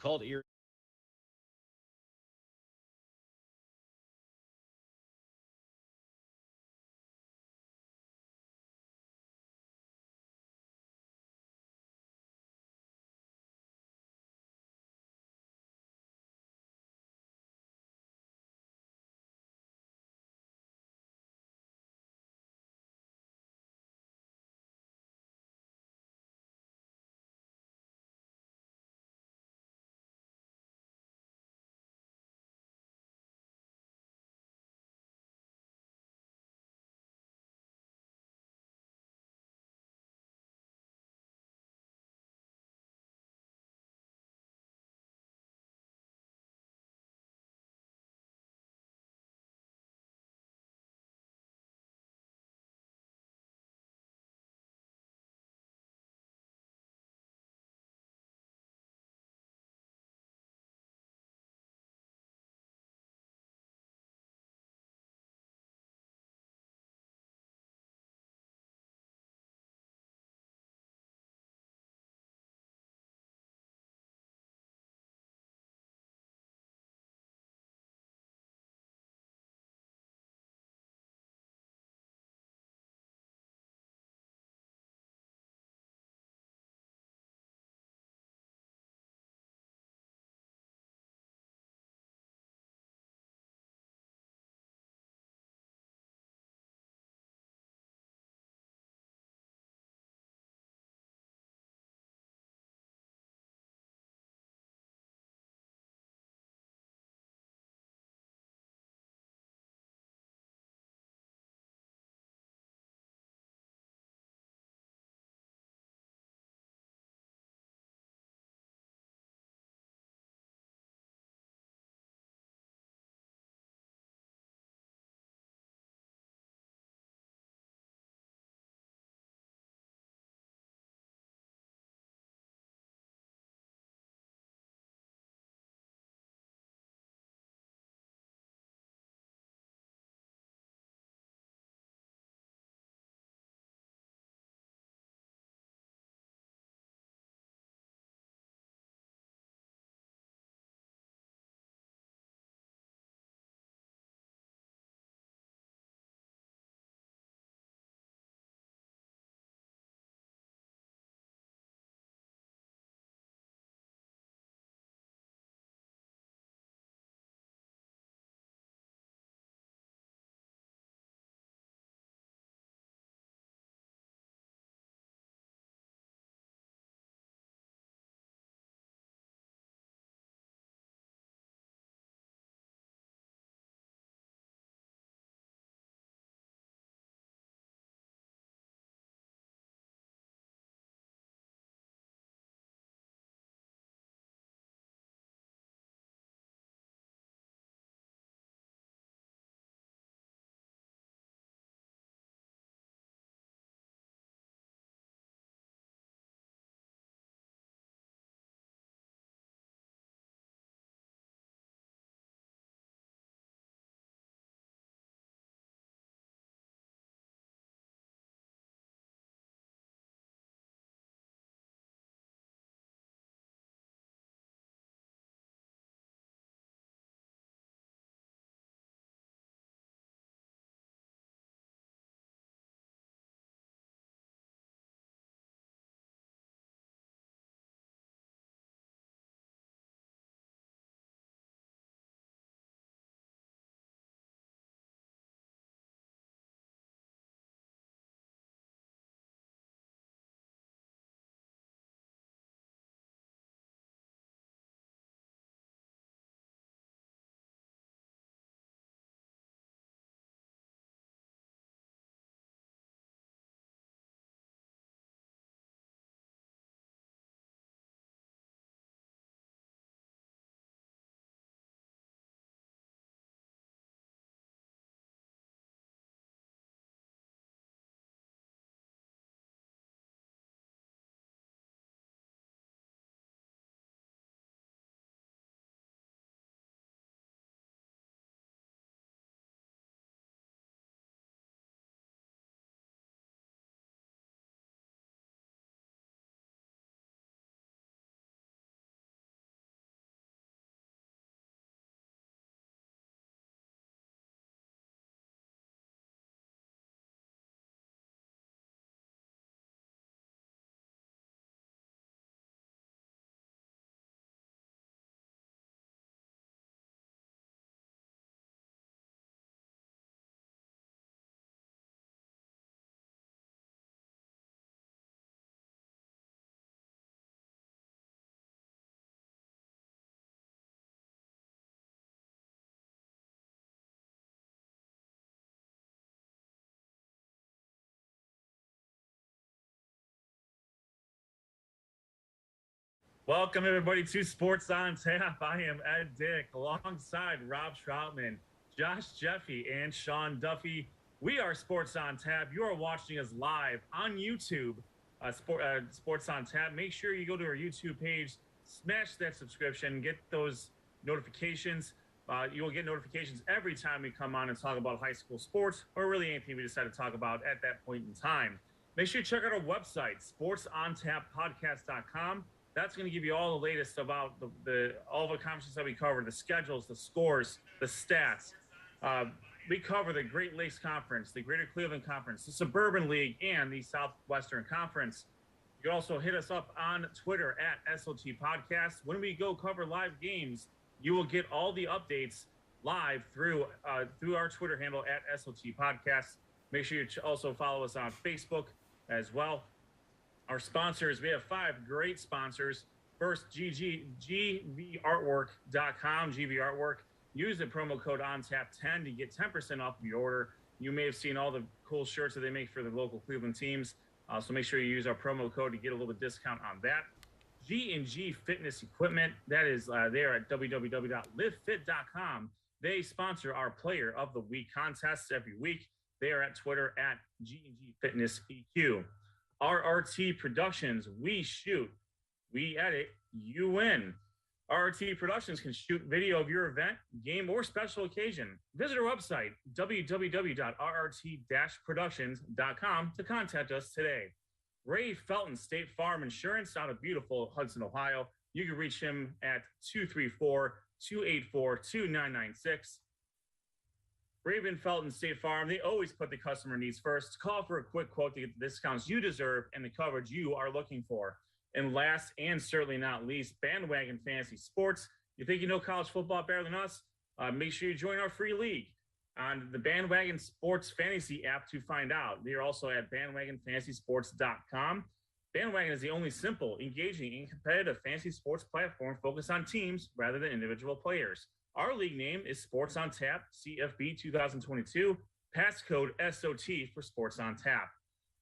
called Erie. Welcome, everybody, to Sports on Tap. I am Ed Dick alongside Rob Troutman, Josh Jeffy, and Sean Duffy. We are Sports on Tap. You are watching us live on YouTube, Sports on Tap. Make sure you go to our YouTube page, smash that subscription, get those notifications. You will get notifications every time we come on and talk about high school sports or really anything we decide to talk about at that point in time. Make sure you check out our website, sportsontappodcast.com. That's going to give you all the latest about all the conferences that we cover, the schedules, the scores, the stats. We cover the Great Lakes Conference, the Greater Cleveland Conference, the Suburban League, and the Southwestern Conference. You can also hit us up on Twitter at SOT Podcast. When we go cover live games, you will get all the updates live through our Twitter handle at SOT Podcast. Make sure you also follow us on Facebook as well. Our sponsors, we have 5 great sponsors. First, GVArtwork.com, GV Artwork. Use the promo code ONTAP10 to get 10% off of your order. You may have seen all the cool shirts that they make for the local Cleveland teams. So make sure you use our promo code to get a little bit discount on that. G&G Fitness Equipment, that is there at www.livefit.com. They sponsor our Player of the Week contests every week. They are at Twitter at G&G Fitness EQ. RRT Productions, we shoot, we edit, you win. RRT Productions can shoot video of your event, game, or special occasion. Visit our website, www.rrt-productions.com, to contact us today. Ray Felton, State Farm Insurance, out of beautiful Hudson, Ohio. You can reach him at 234-284-2996. Raven Felton State Farm, they always put the customer needs first. Call for a quick quote to get the discounts you deserve and the coverage you are looking for. And last and certainly not least, Bandwagon Fantasy Sports. You think you know college football better than us? Make sure you join our free league on the Bandwagon Sports Fantasy app to find out. They are also at bandwagonfantasysports.com. Bandwagon is the only simple, engaging, and competitive fantasy sports platform focused on teams rather than individual players. Our league name is Sports on Tap, CFB 2022, passcode SOT for Sports on Tap.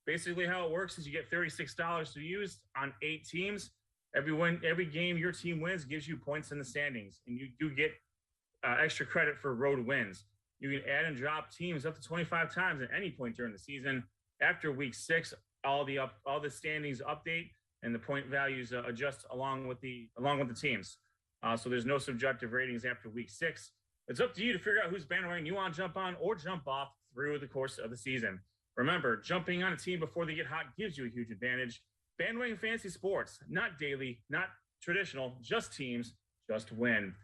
Basically how it works is you get $36 to use on 8 teams. Every game your team wins gives you points in the standings, and you do get extra credit for road wins. You can add and drop teams up to 25 times at any point during the season. After week 6, all the standings update and the point values adjust along with the teams. So there's no subjective ratings after week 6. It's up to you to figure out whose bandwagon you want to jump on or jump off through the course of the season. Remember, jumping on a team before they get hot gives you a huge advantage. Bandwagon Fantasy Sports, not daily, not traditional, just teams, just win.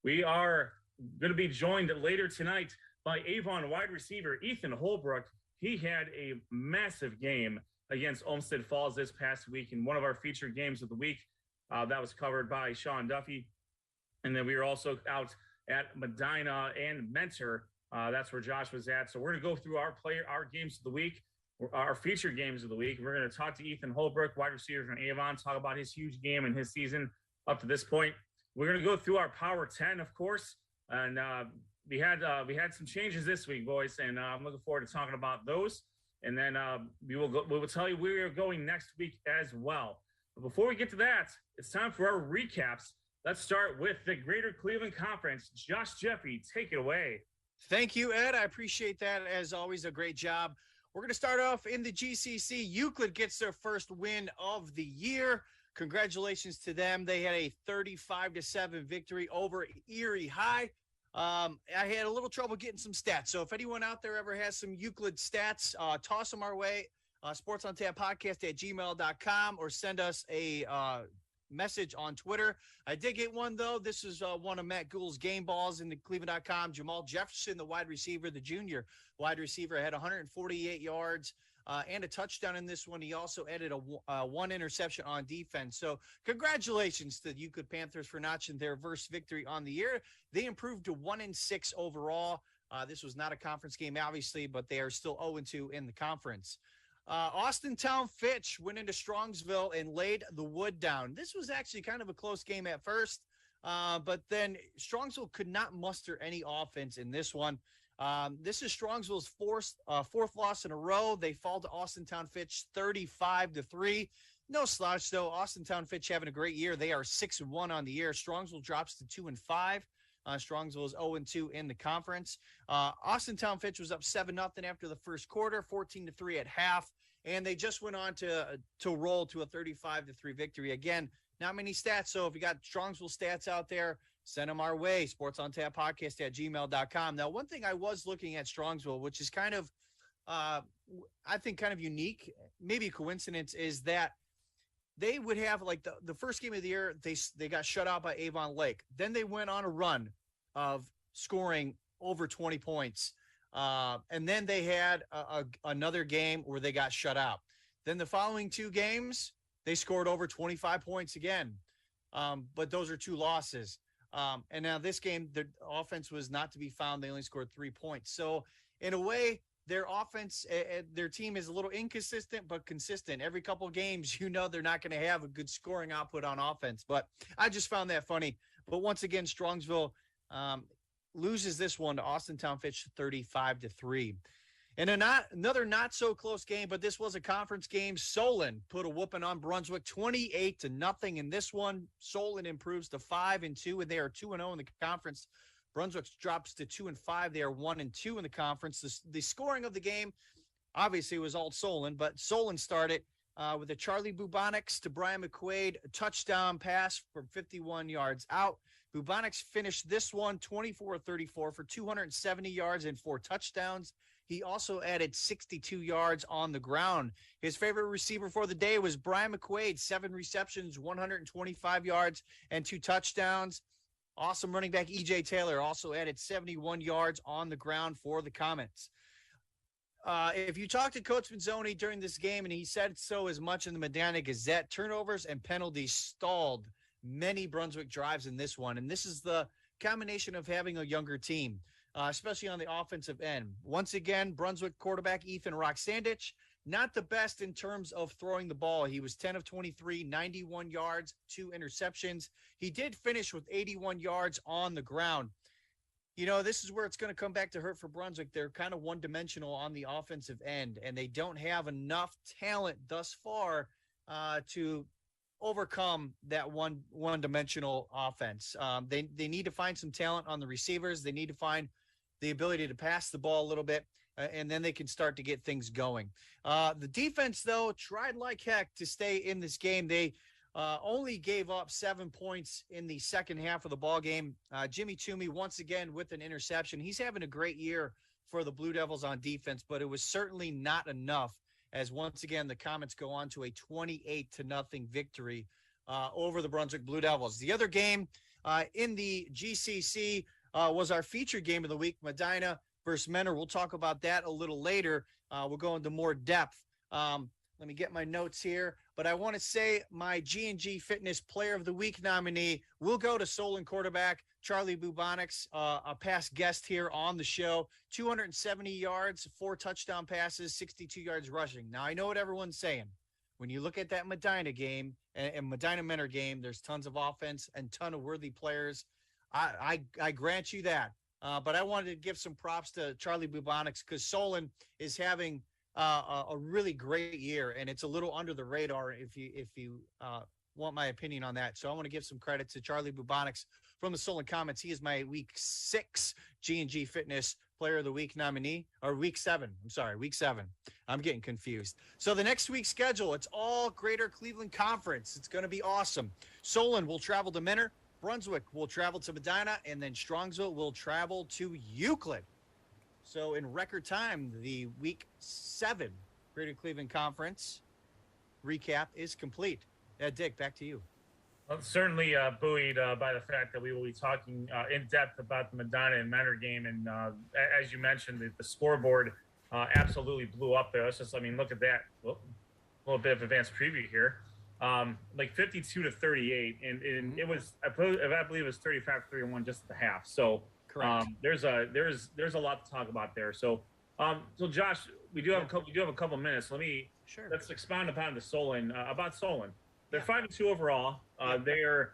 We are going to be joined later tonight by Avon wide receiver Ethan Holbrook. He had a massive game against Olmsted Falls this past week in one of our featured games of the week. That was covered by Sean Duffy. And then we were also out at Medina and Mentor. That's where Josh was at. So we're going to go through our games of the week, our featured games of the week. We're going to talk to Ethan Holbrook, wide receiver from Avon, talk about his huge game and his season up to this point. We're going to go through our Power 10, of course. And we had some changes this week, boys, and I'm looking forward to talking about those. And then we will tell you where we are going next week as well. But before we get to that, it's time for our recaps. Let's start with the Greater Cleveland Conference. Josh Jeffy, take it away. Thank you, Ed. I appreciate that. As always, a great job. We're going to start off in the GCC. Euclid gets their first win of the year. Congratulations to them. They had a 35-7 victory over Erie High. I had a little trouble getting some stats. So if anyone out there ever has some Euclid stats, toss them our way. sportsontap@gmail.com or send us a message on Twitter. I did get one, though. This is one of Matt Gould's game balls in the Cleveland.com. Jamal Jefferson, the wide receiver, the junior wide receiver, had 148 yards and a touchdown in this one. He also added a one interception on defense. So congratulations to the Euclid Panthers for notching their first victory on the year. They improved to 1-6 overall. This was not a conference game, obviously, but they are still 0-2 in the conference. Austintown Fitch went into Strongsville and laid the wood down. This was actually kind of a close game at first, but then Strongsville could not muster any offense in this one. This is Strongsville's fourth loss in a row. They fall to Austintown Fitch 35-3. No slouch, though. Austintown Fitch having a great year. They are 6-1 on the year. Strongsville drops to 2-5. Strongsville is 0-2 in the conference. Austintown Fitch was up 7-0 after the first quarter, 14-3 at half, and they just went on to roll to a 35-3 victory. Again, not many stats, so if you got Strongsville stats out there, send them our way, sportsontap@gmail.com. Now, one thing I was looking at Strongsville, which is kind of, I think kind of unique, maybe a coincidence, is that they would have like the first game of the year, they got shut out by Avon Lake. Then they went on a run of scoring over 20 points. And then they had another game where they got shut out. Then the following two games, they scored over 25 points again. But those are two losses. And now this game, the offense was not to be found. They only scored 3 points. So in a way, their offense, their team is a little inconsistent, but consistent. Every couple of games, they're not going to have a good scoring output on offense. But I just found that funny. But once again, Strongsville loses this one to Austintown Fitch 35-3. And another not so close game, but this was a conference game. Solon put a whooping on Brunswick 28-0 in this one. Solon improves to 5-2, and they are 2-0 in the conference. Brunswick drops to 2-5. They are 1-2 in the conference. The scoring of the game, obviously, was all Solon, but Solon started with a Charlie Bubonics to Brian McQuaid, a touchdown pass from 51 yards out. Bubonics finished this one 24-34 for 270 yards and 4 touchdowns. He also added 62 yards on the ground. His favorite receiver for the day was Brian McQuaid, 7 receptions, 125 yards, and 2 touchdowns. Awesome running back E.J. Taylor also added 71 yards on the ground for the Comets. If you talk to Coach Manzoni during this game, and he said so as much in the Medina Gazette, turnovers and penalties stalled many Brunswick drives in this one. And this is the combination of having a younger team, especially on the offensive end. Once again, Brunswick quarterback Ethan Roxandich, not the best in terms of throwing the ball. He was 10 of 23, 91 yards, 2 interceptions. He did finish with 81 yards on the ground. This is where it's going to come back to hurt for Brunswick. They're kind of one-dimensional on the offensive end, and they don't have enough talent thus far to overcome that one-dimensional offense. They need to find some talent on the receivers. They need to find the ability to pass the ball a little bit, and then they can start to get things going. The defense, though, tried like heck to stay in this game. They only gave up 7 points in the second half of the ball game. Jimmy Toomey, once again, with an interception. He's having a great year for the Blue Devils on defense, but it was certainly not enough, as once again the Comets go on to a 28-0 victory over the Brunswick Blue Devils. The other game in the GCC was our featured game of the week, Medina versus Mentor. We'll talk about that a little later. We'll go into more depth. Let me get my notes here. But I want to say my G&G Fitness Player of the Week nominee will go to Solon quarterback Charlie Bubonics, a past guest here on the show. 270 yards, 4 touchdown passes, 62 yards rushing. Now, I know what everyone's saying. When you look at that Medina game and Medina Mentor game, there's tons of offense and ton of worthy players. I grant you that. But I wanted to give some props to Charlie Bubonics because Solon is having a really great year, and it's a little under the radar if you want my opinion on that. So I want to give some credit to Charlie Bubonics from the Solon Comets. He is my week 6 G&G Fitness Player of the Week nominee, or week 7. I'm sorry, week 7. I'm getting confused. So the next week's schedule, it's all Greater Cleveland Conference. It's going to be awesome. Solon will travel to Mentor. Brunswick will travel to Medina, and then Strongsville will travel to Euclid. So in record time, the week 7 Greater Cleveland Conference recap is complete. Dick, back to you. Well, certainly buoyed by the fact that we will be talking in depth about the Medina and Mentor game. And as you mentioned, the scoreboard absolutely blew up there. Look at that. Whoop, a little bit of advanced preview here. Like 52-38. And it was, I believe it was 35-31 just at the half. So there's a lot to talk about there. So Josh, we do have a couple minutes. Let's expound upon the Solon about Solon. They're 5-2 overall. They are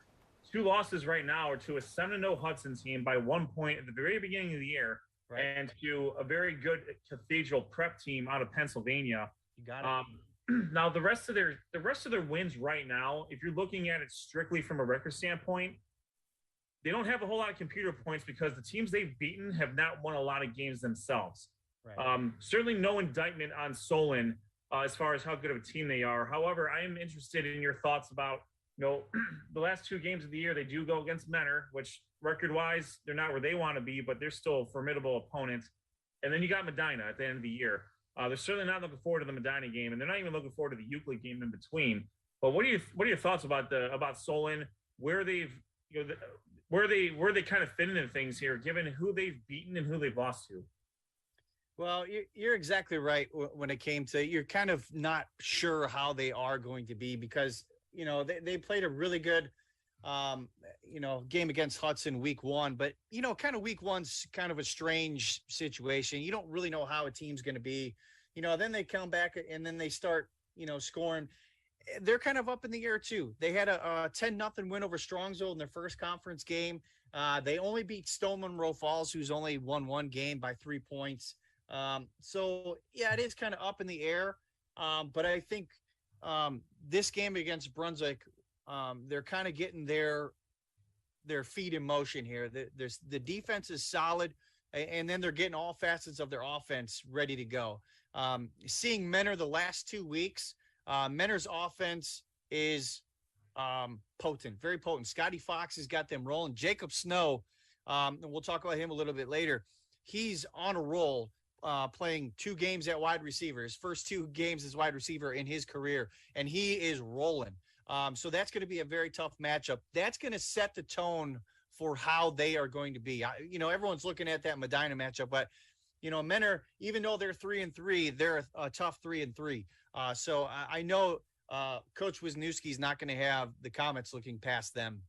2 losses right now to a 7-0 Hudson team by 1 point at the very beginning of the year, and to a very good Cathedral prep team out of Pennsylvania. You got it. Now the rest of their wins right now, if you're looking at it strictly from a record standpoint, they don't have a whole lot of computer points because the teams they've beaten have not won a lot of games themselves. Right. Certainly no indictment on Solon as far as how good of a team they are. However, I am interested in your thoughts about, the last 2 games of the year, they do go against Menor, which record-wise, they're not where they want to be, but they're still a formidable opponent. And then you got Medina at the end of the year. They're certainly not looking forward to the Medina game, and they're not even looking forward to the Euclid game in between. But what are your thoughts about Solon, where they've where they kind of fit into things here, given who they've beaten and who they've lost to? Well, you're exactly right when it came to, you're kind of not sure how they are going to be because, they played a really good, game against Hudson week 1, but, kind of week 1's kind of a strange situation. You don't really know how a team's going to be, then they come back and then they start, scoring. They're kind of up in the air too. They had a 10-0 win over Strongsville in their first conference game. They only beat Stone Monroe Falls, who's only won 1 game by 3 points. So yeah, it is kind of up in the air. But I think this game against Brunswick, they're kind of getting their feet in motion here. The defense is solid, and then they're getting all facets of their offense ready to go. Seeing Menor the last 2 weeks, Menor's offense is potent, very potent. Scotty Fox has got them rolling. Jacob Snow, and we'll talk about him a little bit later. He's on a roll, playing 2 games at wide receiver, his first 2 games as wide receiver in his career, and he is rolling. So that's going to be a very tough matchup. That's going to set the tone for how they are going to be. Everyone's looking at that Medina matchup, but Menor, even though they're 3-3, they're a tough 3-3. So I know Coach Wisniewski's not going to have the Comets looking past them.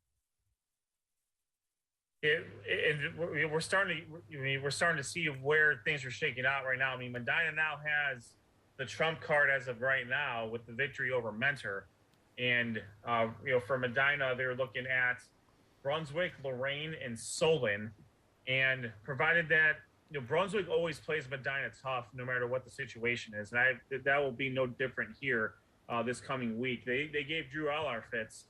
We're starting to see where things are shaking out right now. I mean, Medina now has the trump card as of right now with the victory over Mentor, and for Medina, they're looking at Brunswick, Lorraine, and Solon, and provided that Brunswick always plays Medina tough no matter what the situation is, and that will be no different here this coming week. They gave Drew Allar fits.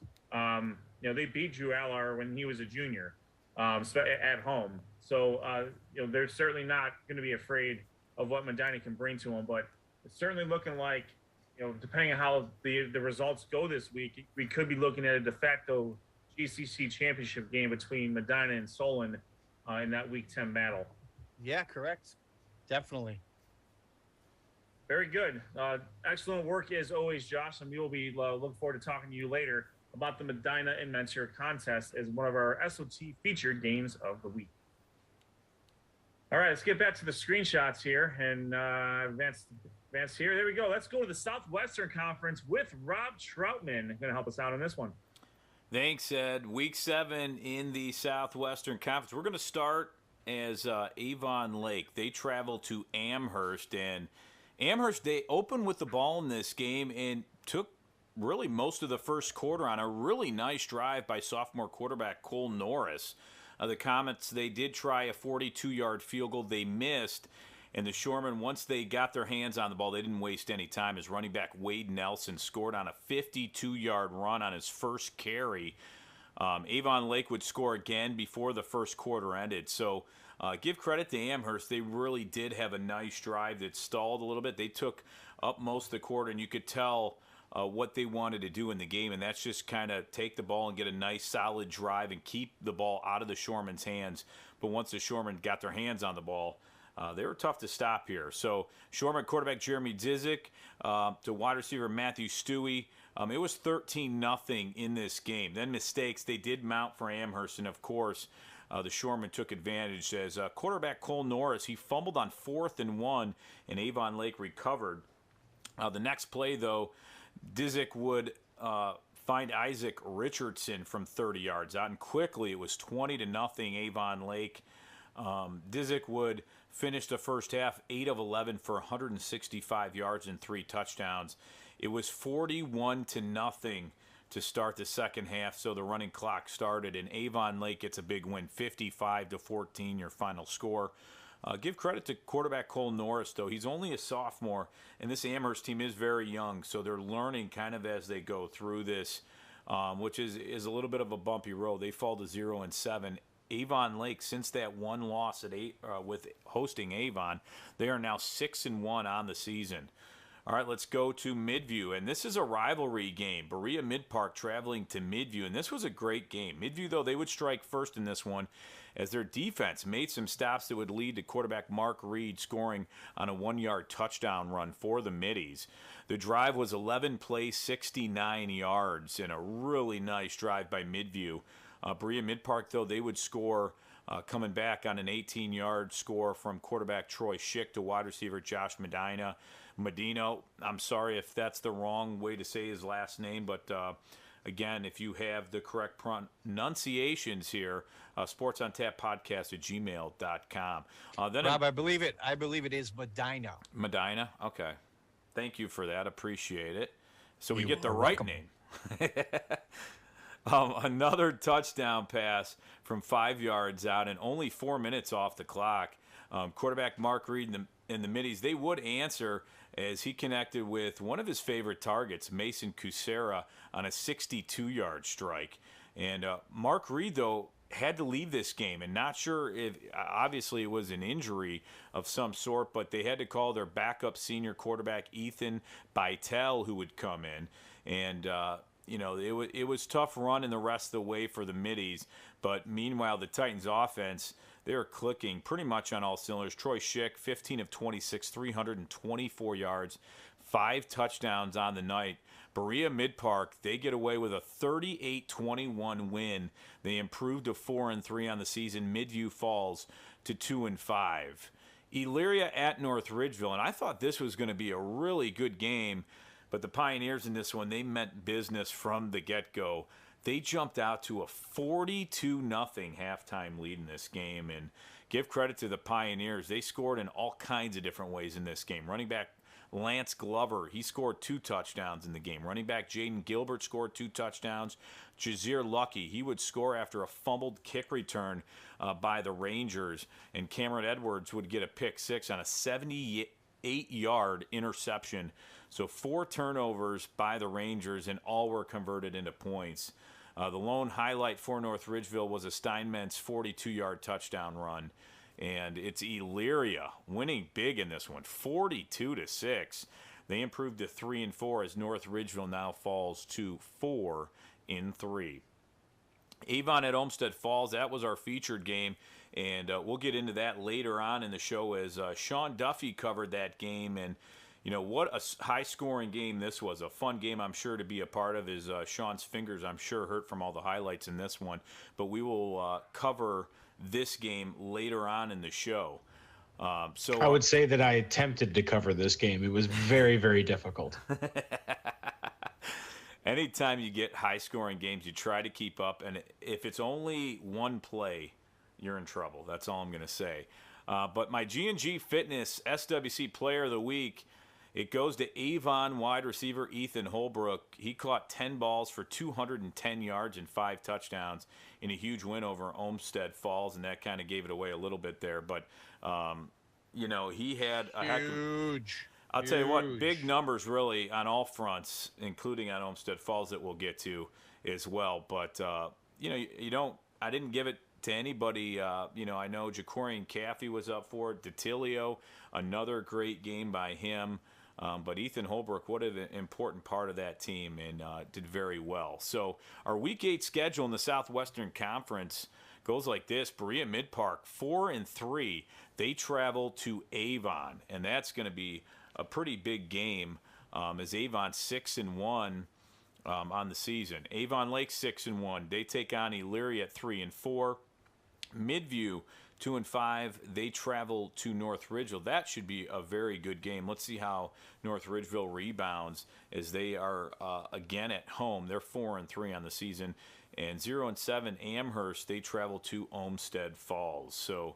They beat Drew Allar when he was a junior. At home. So, they're certainly not going to be afraid of what Medina can bring to them, but it's certainly looking like, depending on how the results go this week, we could be looking at a de facto GCC championship game between Medina and Solon in that week 10 battle. Yeah, correct. Definitely. Very good. Excellent work as always, Josh, and we will be looking forward to talking to you later about the Medina and Mentor contest as one of our SOT featured games of the week. All right, let's get back to the screenshots here and advance here. There we go. Let's go to the Southwestern Conference with Rob Troutman. Going to help us out on this one. Thanks, Ed. Week 7 in the Southwestern Conference. We're going to start as Avon Lake. They travel to Amherst, and Amherst, they opened with the ball in this game and took really most of the first quarter on a really nice drive by sophomore quarterback Cole Norris. The Comets, they did try a 42-yard field goal. They missed, and the Shoremen, once they got their hands on the ball, they didn't waste any time. As running back Wade Nelson scored on a 52-yard run on his first carry. Avon Lake would score again before the first quarter ended. So give credit to Amherst. They really did have a nice drive that stalled a little bit. They took up most of the quarter, and you could tell what they wanted to do in the game, and that's just kind of take the ball and get a nice solid drive and keep the ball out of the Shoremen's hands. But once the Shoremen got their hands on the ball, they were tough to stop here. So Shoreman quarterback Jeremy Dzizik to wide receiver Matthew Stewie. It was 13-0 in this game. Then mistakes, they did mount for Amherst, and of course the Shoremen took advantage as quarterback Cole Norris, he fumbled on 4th and 1, and Avon Lake recovered. The next play, though, Dzizik would find Isaac Richardson from 30 yards out, and quickly it was 20-0 Avon Lake. Dzizik would finish the first half 8 of 11 for 165 yards and 3 touchdowns. It was 41-0 to start the second half, so the running clock started, and Avon Lake gets a big win, 55-14, your final score. Give credit to quarterback Cole Norris, though. He's only a sophomore, and this Amherst team is very young, so they're learning kind of as they go through this, which is a little bit of a bumpy road. They fall to 0-7. Avon Lake, since that one loss with hosting Avon, they are now 6-1 on the season. All right, let's go to Midview, and this is a rivalry game. Berea Mid-Park traveling to Midview, and this was a great game. Midview, though, they would strike first in this one as their defense made some stops that would lead to quarterback Mark Reed scoring on a 1-yard touchdown run for the Middies. The drive was 11 plays, 69 yards, and a really nice drive by Midview. Berea Mid-Park, though, they would score coming back on an 18-yard score from quarterback Troy Schick to wide receiver Josh Medino. I'm sorry if that's the wrong way to say his last name, but again, if you have the correct pronunciations here, sportsontap@gmail.com. Rob, I believe it is Medina. Medina? Okay. Thank you for that. Appreciate it. So we get the welcome. right name. Another touchdown pass from 5 yards out and only 4 minutes off the clock. Quarterback Mark Reed and the Middies, they would answer as he connected with one of his favorite targets, Mason Kucera, on a 62-yard strike. And Mark Reed, though, had to leave this game, and not sure if, obviously it was an injury of some sort, but they had to call their backup senior quarterback, Ethan Bytel, who would come in. And, it was tough running the rest of the way for the Middies, but meanwhile, the Titans offense, they're clicking pretty much on all cylinders. Troy Schick, 15 of 26, 324 yards, 5 touchdowns on the night. Berea Mid-Park, they get away with a 38-21 win. They improved to 4-3 on the season. Midview falls to 2-5. Elyria at North Ridgeville, and I thought this was going to be a really good game, but the Pioneers in this one, they meant business from the get-go. They jumped out to a 42-0 halftime lead in this game, and give credit to the Pioneers. They scored in all kinds of different ways in this game. Running back Lance Glover, he scored 2 touchdowns in the game. Running back Jaden Gilbert scored 2 touchdowns. Jazeer Lucky, he would score after a fumbled kick return by the Rangers, and Cameron Edwards would get a pick 6 on a 78-yard interception. So 4 turnovers by the Rangers, and all were converted into points. The lone highlight for North Ridgeville was a Steinmetz 42-yard touchdown run. And it's Elyria winning big in this one, 42-6. They improved to 3-4 as North Ridgeville now falls to 4-3. Avon at Olmsted Falls, that was our featured game, and we'll get into that later on in the show as Sean Duffy covered that game. And what a high-scoring game this was. A fun game, I'm sure, to be a part of. Is Sean's fingers, I'm sure, hurt from all the highlights in this one. But we will cover this game later on in the show. So I would say that I attempted to cover this game. It was very, very difficult. Anytime you get high-scoring games, you try to keep up. And if it's only one play, you're in trouble. That's all I'm going to say. But my G&G Fitness SWC Player of the Week, it goes to Avon wide receiver Ethan Holbrook. He caught 10 balls for 210 yards and 5 touchdowns in a huge win over Olmsted Falls, and that kind of gave it away a little bit there. But, he had a huge. I'll tell you what, big numbers really on all fronts, including on Olmsted Falls that we'll get to as well. But, I didn't give it to anybody. I know Jacorian Caffey was up for it. DeTilio, another great game by him. But Ethan Holbrook, what an important part of that team, and did very well. So our Week 8 schedule in the Southwestern Conference goes like this. Berea Mid-Park, 4-3. They travel to Avon, and that's going to be a pretty big game as Avon 6-1 on the season. Avon Lake 6-1. They take on Elyria at 3-4. Midview 2-5. They travel to North Ridgeville. That should be a very good game. Let's see how North Ridgeville rebounds as they are again at home. They're 4-3 on the season. And 0-7 Amherst, they travel to Olmsted Falls. So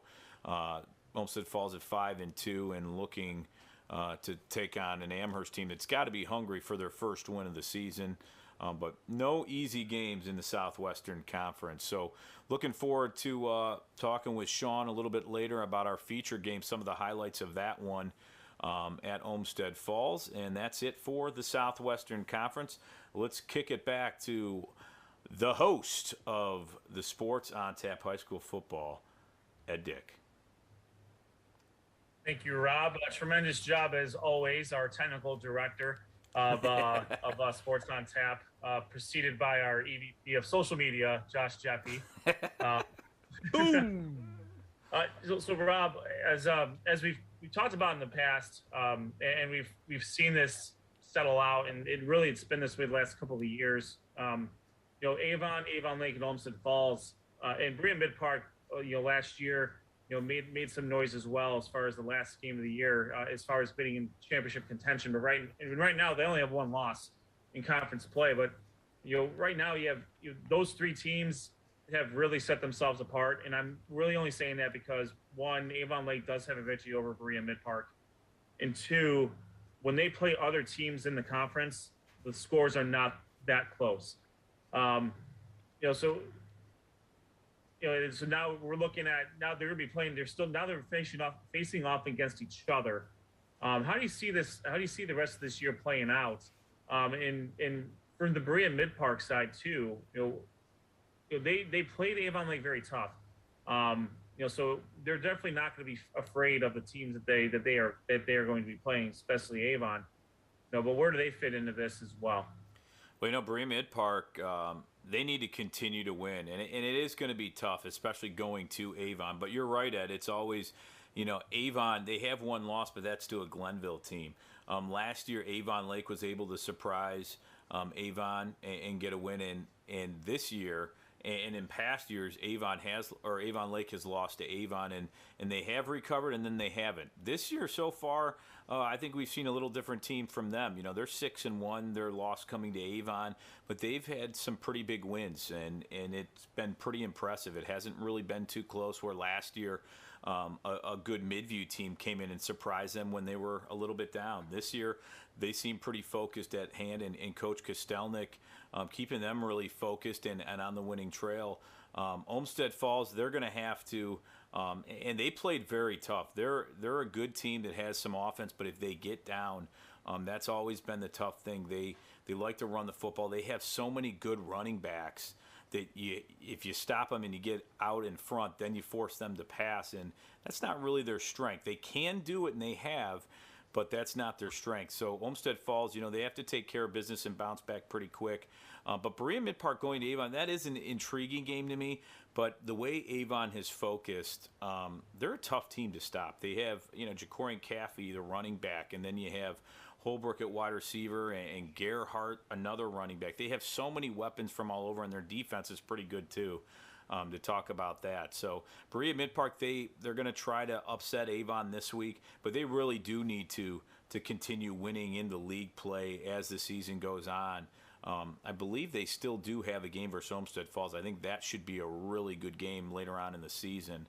Olmsted Falls at 5-2 and looking to take on an Amherst team that's got to be hungry for their first win of the season. But no easy games in the Southwestern Conference. So looking forward to talking with Sean a little bit later about our feature game, some of the highlights of that one at Olmsted Falls. And that's it for the Southwestern Conference. Let's kick it back to the host of the Sports on Tap High School Football, Ed Dick. Thank you, Rob. A tremendous job, as always, our technical director of Sports on Tap, preceded by our EVP of social media, Josh Jeffy. So, Rob, as we've talked about in the past, and we've seen this settle out, and it's been this way the last couple of years. Avon Lake, and Olmsted Falls, and Berea Mid Park, last year, made some noise as well as far as the last game of the year, as far as bidding in championship contention. But right now they only have one loss in conference play. But right now you have those three teams have really set themselves apart, and I'm really only saying that because one, Avon Lake does have a victory over Berea Mid Park, and two, when they play other teams in the conference, the scores are not that close. So now we're looking at, now they're going to be playing. They're facing off against each other. How do you see this? How do you see the rest of this year playing out? And from the Berea Mid Park side too, they played Avon Lake very tough. So they're definitely not going to be afraid of the teams that they are going to be playing, especially Avon. But where do they fit into this as well? Well, Berea Mid Park, they need to continue to win, and it is going to be tough, especially going to Avon. But you're right, Ed. It's always, Avon, they have one loss, but that's to a Glenville team. Last year, Avon Lake was able to surprise Avon and get a win. And this year, and in past years, Avon Lake has lost to Avon, and they have recovered, and then they haven't. This year so far, I think we've seen a little different team from them. They're 6-1. Their loss coming to Avon, but they've had some pretty big wins, and it's been pretty impressive. It hasn't really been too close. Where last year, a good Midview team came in and surprised them when they were a little bit down. This year, they seem pretty focused at hand, and Coach Kostelnik keeping them really focused and on the winning trail. Olmsted Falls, they're going to have to. And they played very tough. They're a good team that has some offense, but if they get down, that's always been the tough thing. They like to run the football. They have so many good running backs that if you stop them and you get out in front, then you force them to pass, and that's not really their strength. They can do it, and they have, but that's not their strength. So Olmsted Falls, they have to take care of business and bounce back pretty quick. But Berea Mid Park going to Avon, that is an intriguing game to me. But the way Avon has focused, they're a tough team to stop. They have, Jacorian Caffey, the running back, and then you have Holbrook at wide receiver and Gerhardt, another running back. They have so many weapons from all over, and their defense is pretty good too. To talk about that. So Berea Mid Park, they're going to try to upset Avon this week, but they really do need to continue winning in the league play as the season goes on. I believe they still do have a game versus Olmsted Falls. I think that should be a really good game later on in the season.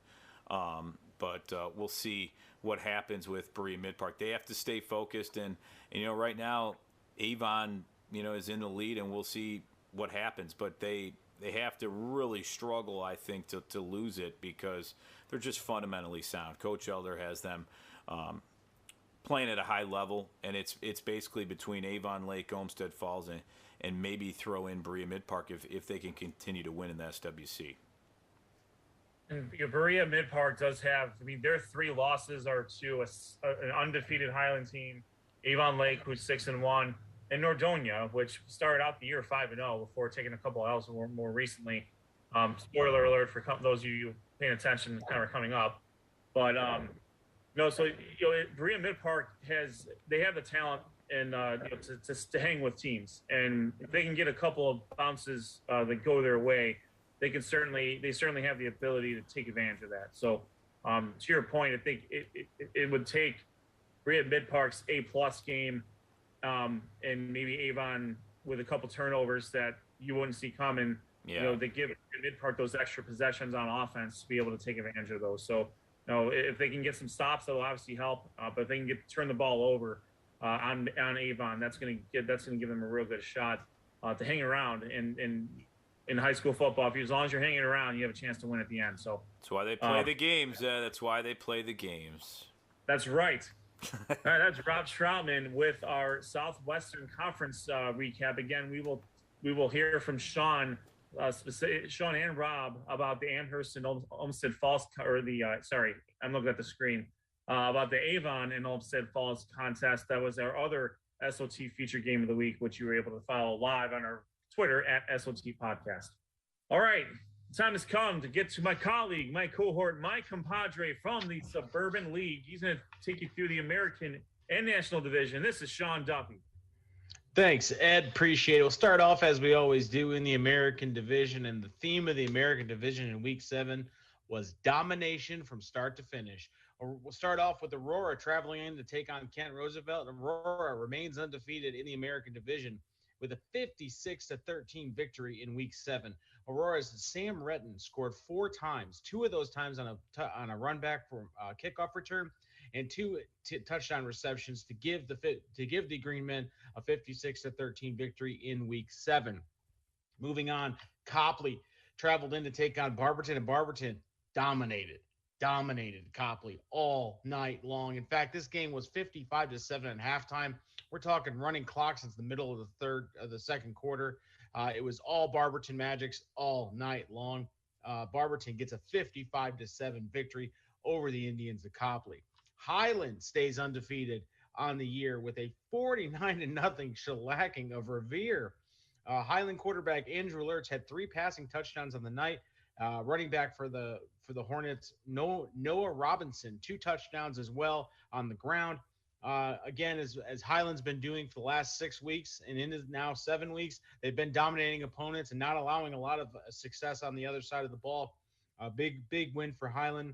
But we'll see what happens with Berea Mid Park. They have to stay focused, and right now Avon is in the lead, and we'll see what happens. But they have to really struggle, I think, to lose it because they're just fundamentally sound. Coach Elder has them playing at a high level, and it's basically between Avon Lake, Olmsted Falls, and maybe throw in Berea Mid Park if they can continue to win in the SWC. And Berea Mid Park does have, their three losses are to an undefeated Highland team, Avon Lake, who's 6-1, and Nordonia, which started out the year 5-0 before taking a couple of L's more recently. Spoiler alert for those of you paying attention, kind of coming up. But Berea Mid Park have the talent and to hang with teams, and if they can get a couple of bounces that go their way, they certainly have the ability to take advantage of that. So to your point, I think it would take Berea Mid Park's A+ game. And maybe Avon with a couple turnovers that you wouldn't see coming. Yeah. They give Mid Park those extra possessions on offense to be able to take advantage of those. So, if they can get some stops, that'll obviously help. But if they can turn the ball over on Avon, that's going to give them a real good shot to hang around in high school football. As long as you're hanging around, you have a chance to win at the end. So that's why they play the games. That's why they play the games. That's right. All right, that's Rob Troutman with our Southwestern Conference recap. Again, we will hear from Sean and Rob about the Amherst and Olmsted Falls, I'm looking at the screen, about the Avon and Olmsted Falls contest. That was our other SOT feature game of the week, which you were able to follow live on our Twitter at SOT Podcast. All right, time has come to get to my colleague, my cohort, my compadre from the Suburban League. He's going to take you through the American and National Division. This is Sean Duffy. Thanks, Ed. Appreciate it. We'll start off as we always do in the American Division, and the theme of the American Division in Week 7 was domination from start to finish. We'll start off with Aurora traveling in to take on Kent Roosevelt. Aurora remains undefeated in the American Division with a 56-13 victory in Week 7. Aurora's Sam Retton scored 4 times, 2 of those times on a run back for kickoff return, and 2 touchdown receptions to give the Green Men a 56-13 victory in Week 7. Moving on, Copley traveled in to take on Barberton, and Barberton dominated Copley all night long. In fact, this game was 55-7 at halftime. We're talking running clock since the middle of the second quarter. It was all Barberton Magics all night long. Barberton gets a 55-7 victory over the Indians of Copley. Highland stays undefeated on the year with a 49-0 shellacking of Revere. Highland quarterback Andrew Lurch had 3 passing touchdowns on the night. Running back for the Hornets, Noah Robinson, 2 touchdowns as well on the ground. Again, as Highland's been doing for the last 6 weeks and into now 7 weeks, they've been dominating opponents and not allowing a lot of success on the other side of the ball. A big win for Highland,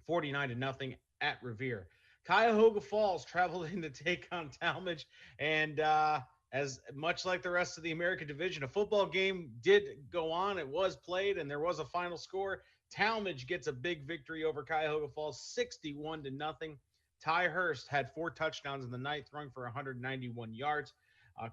49-0 at Revere. Cuyahoga Falls traveled in to take on Talmadge, and as much like the rest of the American Division, a football game did go on. It was played, and there was a final score. Talmadge gets a big victory over Cuyahoga Falls, 61-0. Ty Hurst had 4 touchdowns in the night, throwing for 191 yards.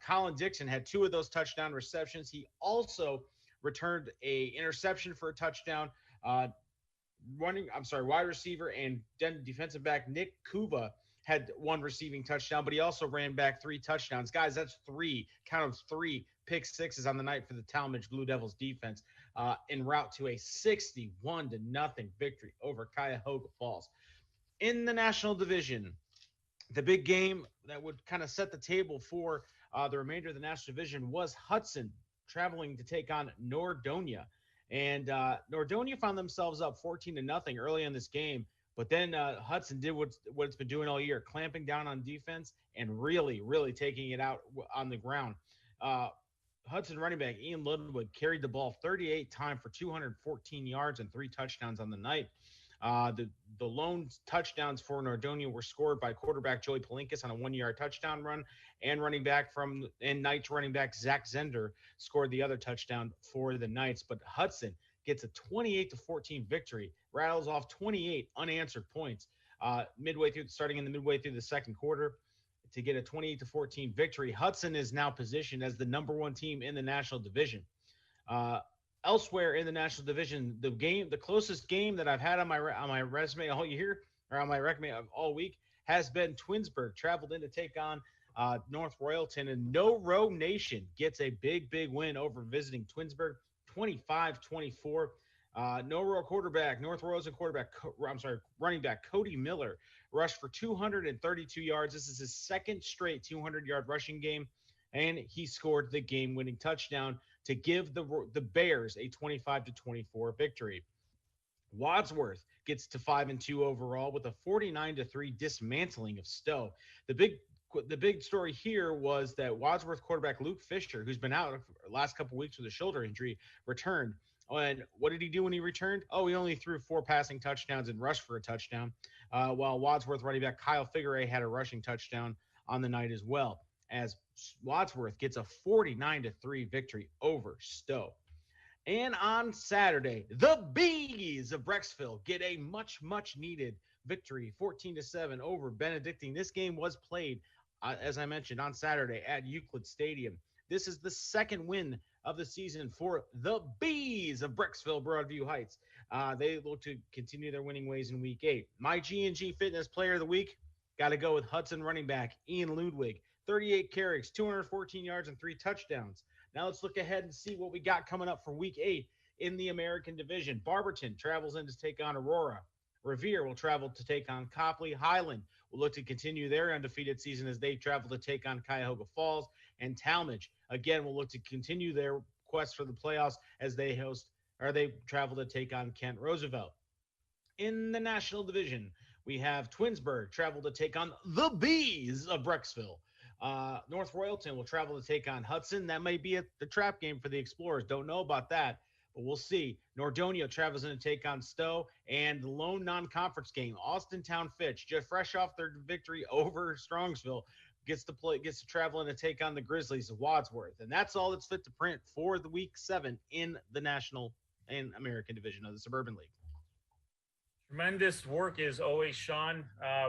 Colin Dixon had 2 of those touchdown receptions. He also returned a interception for a touchdown. Wide receiver and defensive back Nick Kuva had 1 receiving touchdown, but he also ran back 3 touchdowns. Guys, that's 3 pick sixes on the night for the Talmadge Blue Devils defense, en route to a 61-0 victory over Cuyahoga Falls. In the National Division, the big game that would kind of set the table for the remainder of the National Division was Hudson traveling to take on Nordonia. And Nordonia found themselves up 14-0 early in this game, but then Hudson did what it's been doing all year, clamping down on defense and really taking it out on the ground. Hudson running back Ian Ludwig carried the ball 38 times for 214 yards and 3 touchdowns on the night. The lone touchdowns for Nordonia were scored by quarterback Joey Palinkas on a 1-yard touchdown run, and Knights running back Zach Zender scored the other touchdown for the Knights. But Hudson gets a 28-14 victory, rattles off 28 unanswered points starting in the midway through the second quarter to get a 28-14 victory. Hudson is now positioned as the number 1 team in the National Division. Elsewhere in the National Division, the closest game that I've had on my resume all year, or on my resume all week, has been Twinsburg. Traveled in to take on North Royalton, and No Row Nation gets a big win over visiting Twinsburg, 25-24. No Row North Royalton running back Cody Miller rushed for 232 yards. This is his second straight 200-yard rushing game, and he scored the game-winning touchdown to give the Bears a 25-24 victory. Wadsworth gets to 5-2 overall with a 49-3 dismantling of Stowe. The big story here was that Wadsworth quarterback Luke Fisher, who's been out the last couple weeks with a shoulder injury, returned. And what did he do when he returned? He only threw 4 passing touchdowns and rushed for a touchdown, while Wadsworth running back Kyle Figueroa had a rushing touchdown on the night as well, as Wadsworth gets a 49-3 victory over Stowe. And on Saturday, the Bees of Brecksville get a much needed victory, 14-7 over Benedictine. This game was played, as I mentioned, on Saturday at Euclid Stadium. This is the second win of the season for the Bees of Brecksville, Broadview Heights. They look to continue their winning ways in Week 8. My G&G Fitness Player of the Week, got to go with Hudson running back Ian Ludwig. 38 carries, 214 yards, and 3 touchdowns. Now let's look ahead and see what we got coming up for Week 8 in the American Division. Barberton travels in to take on Aurora. Revere will travel to take on Copley. Highland will look to continue their undefeated season as they travel to take on Cuyahoga Falls. And Talmadge, again, will look to continue their quest for the playoffs as they travel to take on Kent Roosevelt. In the National Division, we have Twinsburg travel to take on the Bees of Brecksville. North Royalton will travel to take on Hudson. That may be the trap game for the Explorers. Don't know about that, but we'll see. Nordonia travels in to take on Stowe, and the lone non-conference game, Austintown Fitch, just fresh off their victory over Strongsville, gets to travel in to take on the Grizzlies of Wadsworth. And that's all that's fit to print for the Week 7 in the National and American Division of the Suburban League. Tremendous work as always, Sean.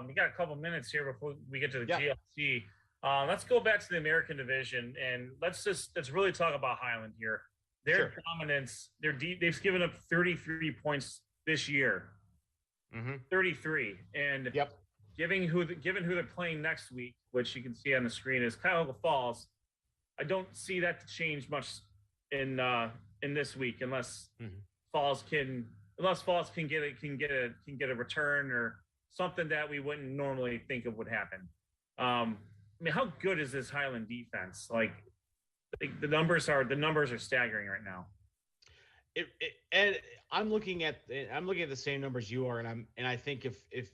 We got a couple minutes here before we get to the GLC. Let's go back to the American Division, and let's really talk about Highland here. Their dominance, they've given up 33 points this year. 33. And given who they're playing next week, which you can see on the screen, is Cuyahoga Falls. I don't see that to change much in this week unless Falls can get a return or something that we wouldn't normally think of would happen. I mean, how good is this Highland defense? Like the numbers are staggering right now. And I'm looking at the same numbers you are, and I think if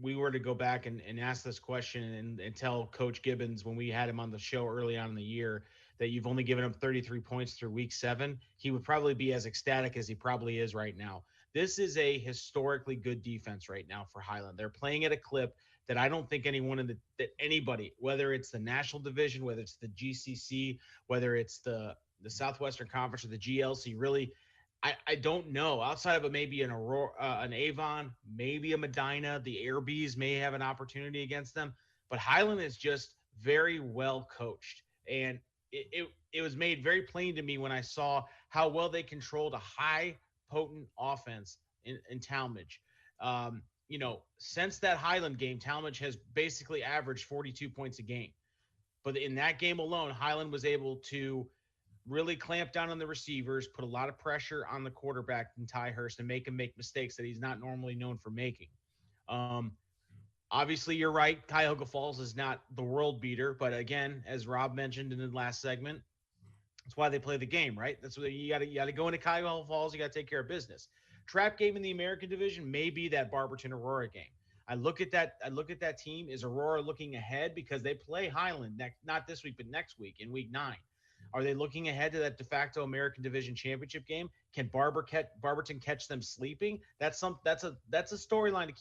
we were to go back and ask this question and tell Coach Gibbons when we had him on the show early on in the year that you've only given him 33 points through Week 7, he would probably be as ecstatic as he probably is right now. This is a historically good defense right now for Highland. They're playing at a clip that I don't think anybody, whether it's the National Division, whether it's the GCC, whether it's the Southwestern Conference or the GLC, really, I don't know. Outside of maybe an Aurora, an Avon, maybe a Medina, the Airbees may have an opportunity against them. But Highland is just very well coached. And it was made very plain to me when I saw how well they controlled a high, potent offense in Talmadge. Since that Highland game, Talmadge has basically averaged 42 points a game. But in that game alone, Highland was able to really clamp down on the receivers, put a lot of pressure on the quarterback and Ty Hurst and make him make mistakes that he's not normally known for making. Obviously, you're right. Cuyahoga Falls is not the world beater. But again, as Rob mentioned in the last segment, that's why they play the game, right? That's what you got to go into Cuyahoga Falls. You got to take care of business. Trap game in the American Division may be that Barberton Aurora game. I look at that team. Is Aurora looking ahead because they play Highland not this week, but next week in Week 9? Are they looking ahead to that de facto American Division championship game? Can Barberton catch them sleeping? That's a storyline to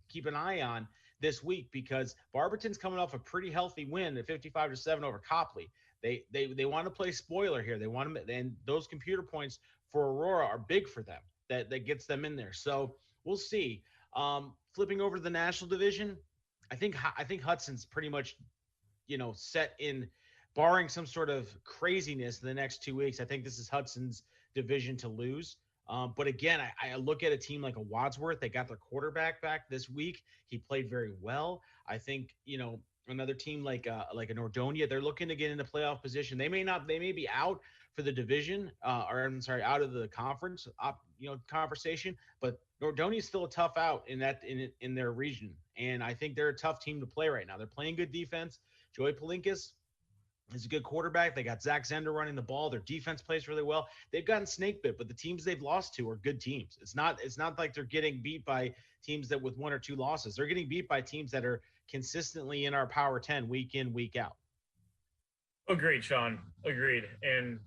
keep an eye on this week because Barberton's coming off a pretty healthy win at 55-7 over Copley. They want to play spoiler here. They want to, and those computer points for Aurora are big for them. That gets them in there. So we'll see. Flipping over to the National Division, I think Hudson's pretty much, set in. Barring some sort of craziness in the next 2 weeks, I think this is Hudson's division to lose. But again, I look at a team like a Wadsworth. They got their quarterback back this week. He played very well. I think, another team like a Nordonia, they're looking to get into playoff position. They may be out for the division, out of the conference, conversation. But Nordonia is still a tough out in their region, and I think they're a tough team to play right now. They're playing good defense. Joey Palinkas is a good quarterback. They got Zach Zender running the ball. Their defense plays really well. They've gotten snake bit, but the teams they've lost to are good teams. It's not like they're getting beat by teams that with 1 or 2 losses. They're getting beat by teams that are consistently in our Power 10 week in, week out. Agreed, Sean. Agreed. And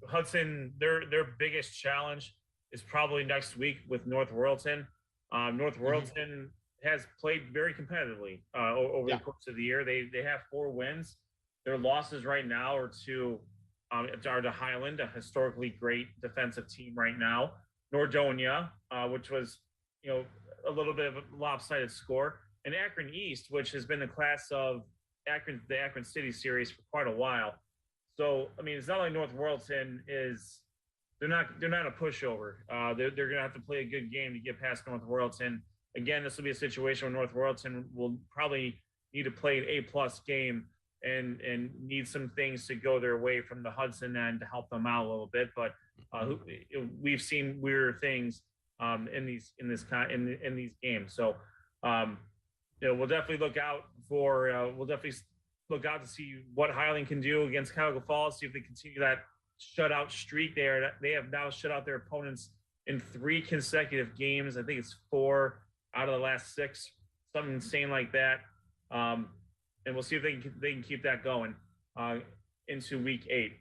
Hudson, their biggest challenge is probably next week with North Royalton. North Royalton has played very competitively over the course of the year. They have 4 wins. Their losses right now are to Highland, a historically great defensive team right now. Nordonia, which was, a little bit of a lopsided score. And Akron East, which has been the class of the Akron City series for quite a while. So I mean, it's not like North Royalton is. They're not a pushover. They're going to have to play a good game to get past North Royalton. Again, this will be a situation where North Royalton will probably need to play an A+ game and need some things to go their way from the Hudson end to help them out a little bit. But we've seen weirder things in these games. So we'll definitely look out to see what Highland can do against Cuyahoga Falls. See if they continue that shutout streak there. They have now shut out their opponents in 3 consecutive games. I think it's 4 out of the last 6, something insane like that. And we'll see if they can keep that going into week 8.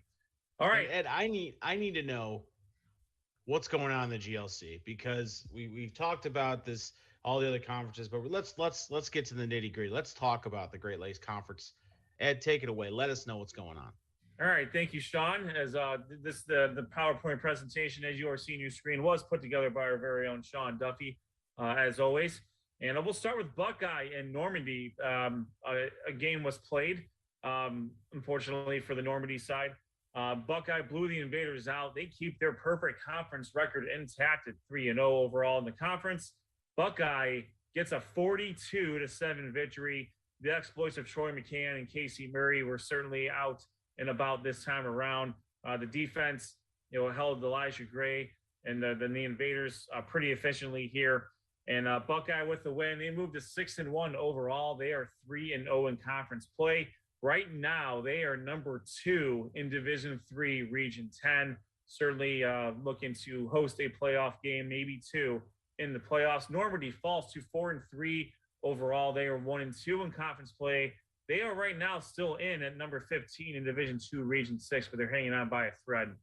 All right, Ed, I need to know what's going on in the GLC, because we've talked about this, all the other conferences, but let's get to the nitty gritty. Let's talk about the Great Lakes Conference. Ed, take it away. Let us know what's going on. All right, thank you, Sean. As the PowerPoint presentation, as you are seeing your screen, was put together by our very own Sean Duffy, as always. And we'll start with Buckeye and Normandy. A game was played, unfortunately, for the Normandy side. Buckeye blew the Invaders out. They keep their perfect conference record intact at 3-0 overall in the conference. Buckeye gets a 42-7 victory. The exploits of Troy McCann and Casey Murray were certainly out and about this time around. The defense, held Elijah Gray and the Invaders pretty efficiently here. And Buckeye with the win. They moved to 6-1 overall. They are 3-0 in conference play. Right now, they are number 2 in Division III, Region 10. Certainly looking to host a playoff game, maybe 2 in the playoffs. Normandy falls to 4-3 overall. They are 1-2 in conference play. They are right now still in at number 15 in Division II, Region 6, but they're hanging on by a thread.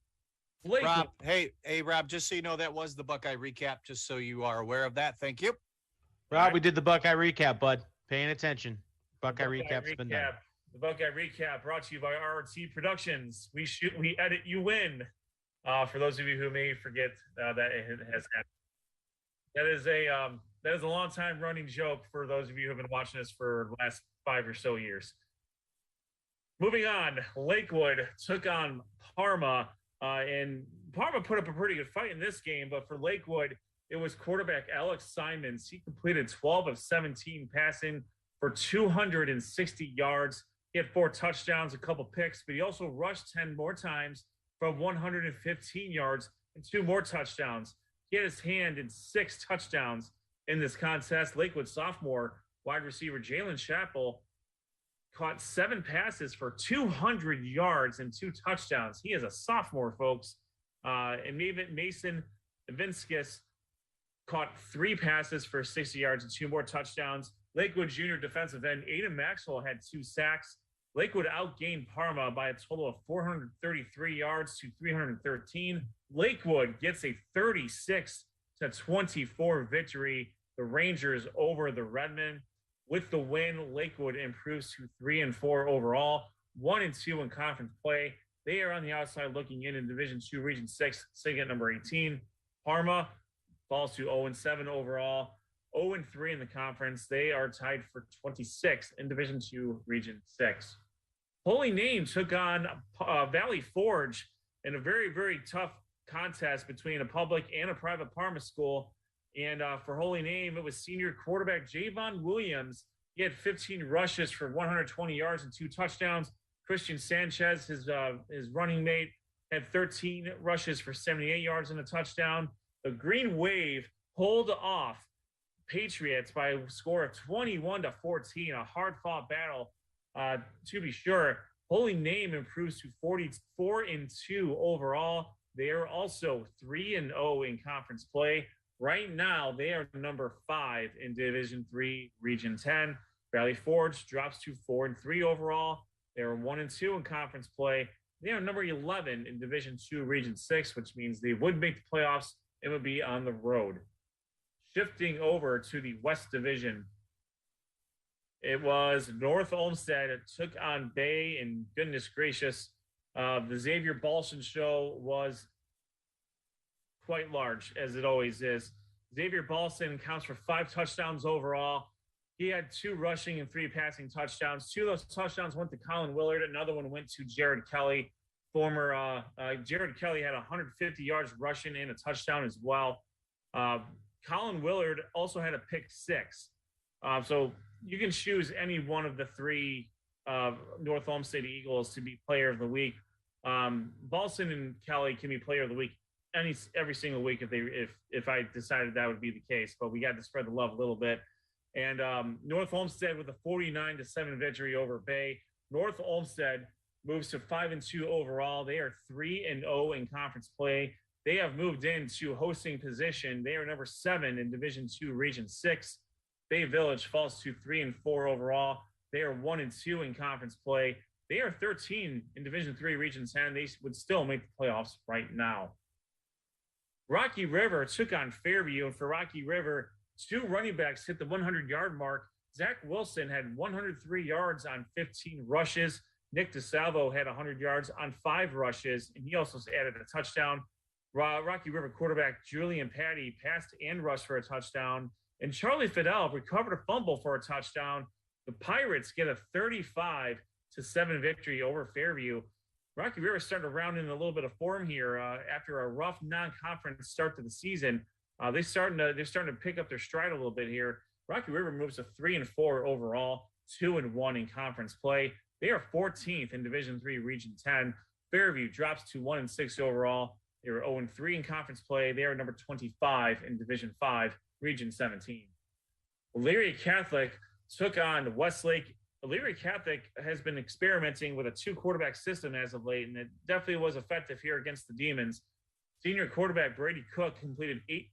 Rob, hey, Rob, just so you know, that was the Buckeye recap, just so you are aware of that. Thank you. Rob, we did the Buckeye recap, bud. Paying attention. Buckeye recap's been done. The Buckeye recap brought to you by RT Productions. We shoot, we edit, you win. For those of you who may forget that it has happened. That is a long time running joke for those of you who have been watching this for the last 5 or so years. Moving on, Lakewood took on Parma, and Parma put up a pretty good fight in this game, but for Lakewood, it was quarterback Alex Simons. He completed 12 of 17 passing for 260 yards. He had 4 touchdowns, a couple picks, but he also rushed 10 more times for 115 yards and 2 more touchdowns. He had his hand in 6 touchdowns in this contest. Lakewood sophomore wide receiver Jalen Chappell caught 7 passes for 200 yards and 2 touchdowns. He is a sophomore, folks. And Mason Vinskis caught 3 passes for 60 yards and 2 more touchdowns. Lakewood junior defensive end Aiden Maxwell had 2 sacks. Lakewood outgained Parma by a total of 433 yards to 313. Lakewood gets a 36-24 victory. The Rangers over the Redmen. With the win, Lakewood improves to 3-4 overall, 1-2 in conference play. They are on the outside looking in Division II, Region 6, sitting at number 18. Parma falls to 0-7 overall, 0-3 in the conference. They are tied for 26th in Division II, Region 6. Holy Name took on Valley Forge in a very, very tough contest between a public and a private Parma school. And for Holy Name, it was senior quarterback Javon Williams. He had 15 rushes for 120 yards and 2 touchdowns. Christian Sanchez, his running mate, had 13 rushes for 78 yards and a touchdown. The Green Wave pulled off Patriots by a score of 21-14, a hard-fought battle, to be sure. Holy Name improves to 44-2 overall. They are also 3-0 in conference play. Right now, they are number 5 in Division III, Region 10. Valley Forge drops to 4-3 overall. They are 1-2 in conference play. They are number 11 in Division II, Region 6, which means they would make the playoffs and would be on the road. Shifting over to the West Division, it was North Olmsted. It took on Bay, and goodness gracious, the Xavier Balshin show was quite large, as it always is. Xavier Balshin counts for 5 touchdowns overall. He had 2 rushing and 3 passing touchdowns. 2 of those touchdowns went to Colin Willard. Another one went to Jared Kelly. former Jared Kelly had 150 yards rushing and a touchdown as well. Colin Willard also had a pick six. So you can choose any one of the three North Olmsted Eagles to be player of the week. Balson and Kelly can be player of the week every single week if I decided that would be the case. But we got to spread the love a little bit. And North Olmsted with a 49-7 victory over Bay. North Olmsted moves to 5-2 overall. They are 3-0 in conference play. They have moved into hosting position. They are number 7 in Division II, Region 6. Bay Village falls to 3-4 overall. They are 1-2 in conference play. They are 13 in Division III, Region 10. They would still make the playoffs right now. Rocky River took on Fairview, and for Rocky River, 2 running backs hit the 100-yard mark. Zach Wilson had 103 yards on 15 rushes. Nick DeSalvo had 100 yards on 5 rushes, and he also added a touchdown. Rocky River quarterback Julian Patty passed and rushed for a touchdown. And Charlie Fidel recovered a fumble for a touchdown. The Pirates get a 35-7 victory over Fairview. Rocky River starting to round in a little bit of form here after a rough non-conference start to the season. They're starting to pick up their stride a little bit here. Rocky River moves to 3-4 overall, 2-1 in conference play. They are 14th in Division III, Region 10. Fairview drops to 1-6 overall. They were 0-3 in conference play. They are number 25 in Division 5, Region 17. Elyria Catholic took on Westlake. Elyria Catholic has been experimenting with a 2-quarterback system as of late, and it definitely was effective here against the Demons. Senior quarterback Brady Cook completed 8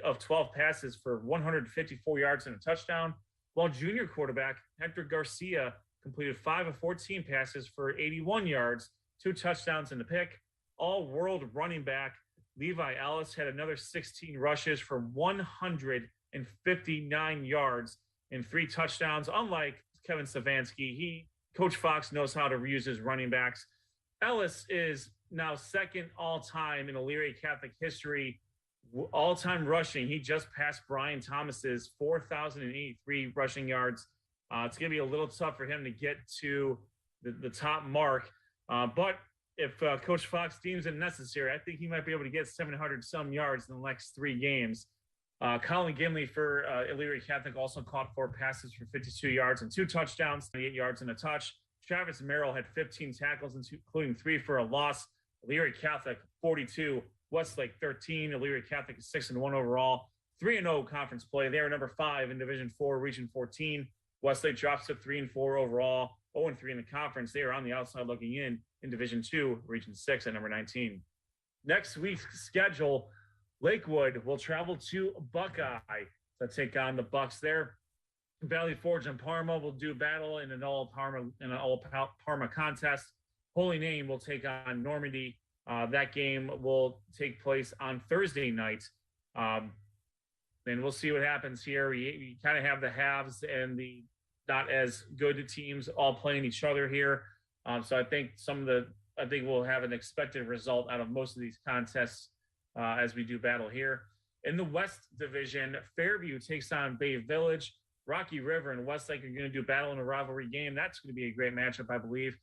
of 12 passes for 154 yards and a touchdown, while junior quarterback Hector Garcia completed 5 of 14 passes for 81 yards, 2 touchdowns and a pick. All-world running back Levi Ellis had another 16 rushes for 159 yards and 3 touchdowns. Unlike Kevin Savansky, Coach Fox knows how to use his running backs. Ellis is now second all-time in Elyria Catholic history, all-time rushing. He just passed Brian Thomas's 4,083 rushing yards. It's going to be a little tough for him to get to the top mark. But if Coach Fox deems it necessary, I think he might be able to get 700-some yards in the next 3 games. Colin Gimley for Elyria Catholic also caught 4 passes for 52 yards and 2 touchdowns, 28 yards and a touch. Travis Merrill had 15 tackles, including 3 for a loss. Elyria Catholic 42, Westlake 13. Elyria Catholic is 6-1 overall, 3-0 conference play. They are number 5 in Division 4, Region 14. Westlake drops to 3-4 overall, 0-3 in the conference. They are on the outside looking in Division 2, Region 6 at number 19. Next week's schedule, Lakewood will travel to Buckeye to take on the Bucks there. Valley Forge and Parma will do battle in an all Parma contest. Holy Name will take on Normandy. That game will take place on Thursday night. And we'll see what happens here. We kind of have the haves and the not as good teams all playing each other here. So I think we'll have an expected result out of most of these contests as we do battle here. In the West Division, Fairview takes on Bay Village. Rocky River and Westlake are going to do battle in a rivalry game. That's going to be a great matchup, I believe.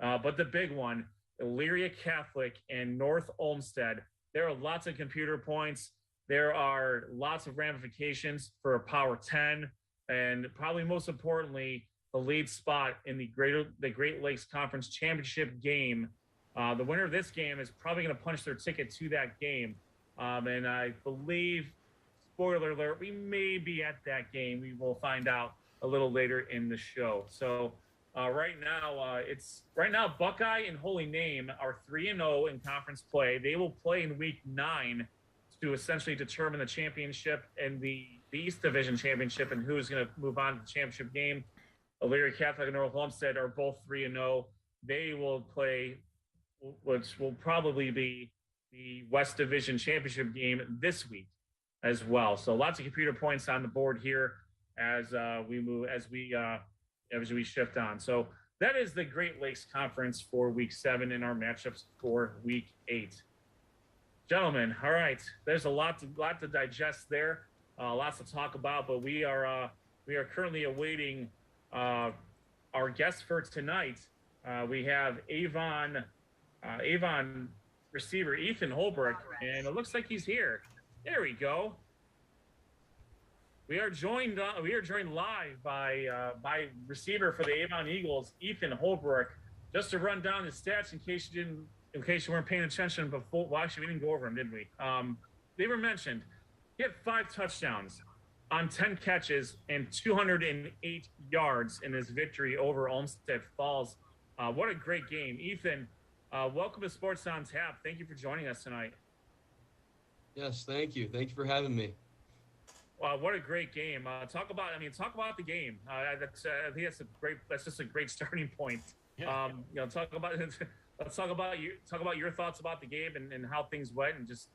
But the big one, Elyria Catholic and North Olmsted. There are lots of computer points. There are lots of ramifications for a Power 10. And probably most importantly, the lead spot in the Great Lakes Conference Championship game. The winner of this game is probably going to punch their ticket to that game. And I believe, spoiler alert, we may be at that game. We will find out a little later in the show. So right now Buckeye and Holy Name are 3-0 in conference play. They will play in week 9 to essentially determine the championship and the East Division championship and who's going to move on to the championship game. Elyria Catholic and North Olmsted are both 3-0. They will play, which will probably be the West Division championship game this week as well. So lots of computer points on the board here as we shift on. So that is the Great Lakes Conference for week 7 in our matchups for week 8. Gentlemen, all right, there's a lot to digest there, lots to talk about, but we are currently awaiting our guests for tonight. We have Avon Avon receiver Ethan Holbrook, and it looks like he's here. There we go. We are joined live by receiver for the Avon Eagles, Ethan Holbrook. Just to run down his stats in case you weren't paying attention before. Well, actually, we didn't go over them, did we? They were mentioned. He had 5 touchdowns on 10 catches and 208 yards in his victory over Olmsted Falls. What a great game, Ethan. Welcome to Sports on Tap. Thank you for joining us tonight. Yes, thank you. Thank you for having me. Wow, what a great game! Talk about the game. I think that's just a great starting point. Yeah. Let's talk about your thoughts about the game and how things went, and just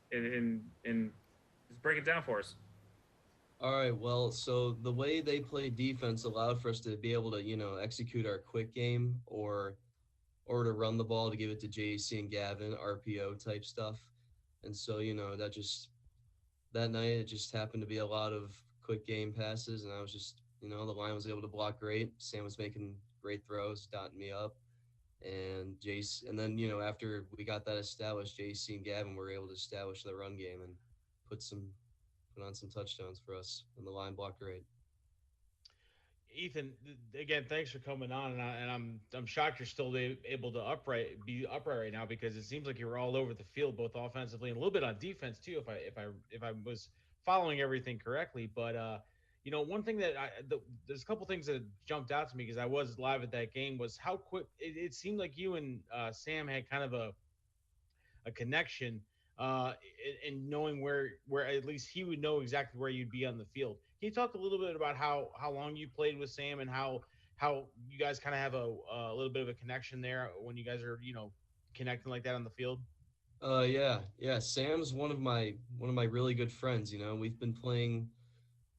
break it down for us. All right, well, so the way they play defense allowed for us to be able to, execute our quick game or to run the ball to give it to JC and Gavin, RPO type stuff. And so, that night it just happened to be a lot of quick game passes, and I was just, the line was able to block great. Sam was making great throws, dotting me up. And JC, and then, after we got that established, JC and Gavin were able to establish the run game and put on some touchdowns for us, and the line blocked great. Ethan, again, thanks for coming on, and I'm shocked you're still able to be upright right now, because it seems like you were all over the field, both offensively and a little bit on defense too, if I was following everything correctly. But one thing there's a couple things that jumped out to me because I was live at that game, was how quick it seemed like you and Sam had kind of a connection, and knowing where at least he would know exactly where you'd be on the field. Can you talk a little bit about how long you played with Sam and how you guys kind of have a little bit of a connection there when you guys are connecting like that on the field? Yeah. Sam's one of my really good friends. We've been playing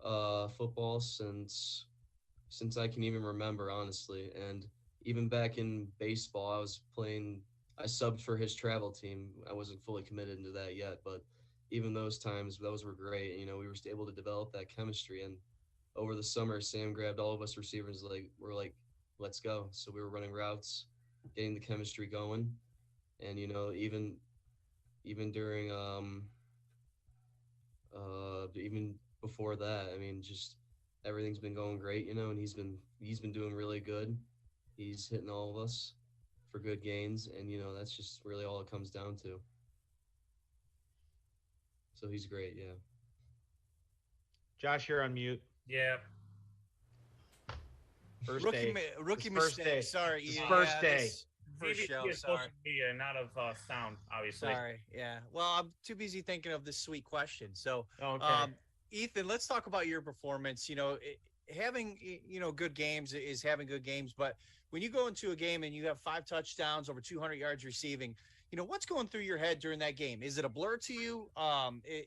football since I can even remember, honestly. And even back in baseball, I subbed for his travel team. I wasn't fully committed into that yet, but even those times, those were great. We were able to develop that chemistry. And over the summer, Sam grabbed all of us receivers, we're like, let's go. So we were running routes, getting the chemistry going. And, even during, even before that, just everything's been going great, and he's been doing really good. He's hitting all of us for good gains, and that's just really all it comes down to. So he's great. Yeah. Josh, you're on mute. Yeah. Rookie first mistake. day. Sorry, His Ian. first day. First show. It's Sorry. social media, not of sound, obviously. Sorry. Yeah. Well, I'm too busy thinking of this sweet question. So, Okay. Ethan, let's talk about your performance. Having good games is having good games, but when you go into a game and you have 5 touchdowns, over 200 yards receiving, what's going through your head during that game? Is it a blur to you?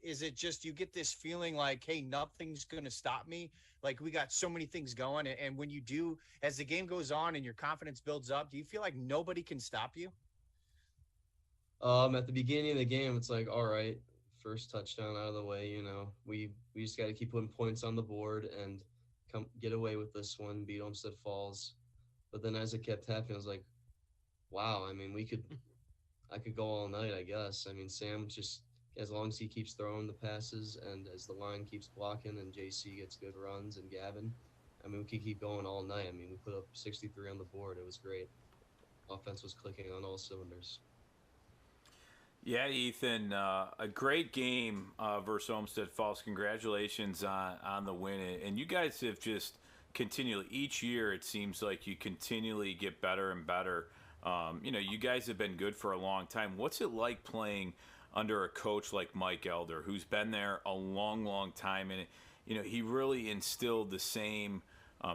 Is it just you get this feeling like, hey, nothing's going to stop me? Like, we got so many things going. And when you do, as the game goes on and your confidence builds up, do you feel like nobody can stop you? At the beginning of the game, it's like, all right, first touchdown out of the way. We just got to keep putting points on the board and get away with this one, beat Olmsted Falls. But then as it kept happening, I was like, wow, I could go all night, I guess. Sam just, as long as he keeps throwing the passes and as the line keeps blocking and JC gets good runs and Gavin, we could keep going all night. We put up 63 on the board. It was great. Offense was clicking on all cylinders. Yeah, Ethan, a great game versus Olmsted Falls. Congratulations on the win. And you guys have just continually, each year it seems like you continually get better and better. You guys have been good for a long time. What's it like playing under a coach like Mike Elder, who's been there a long, long time? And, he really instilled the same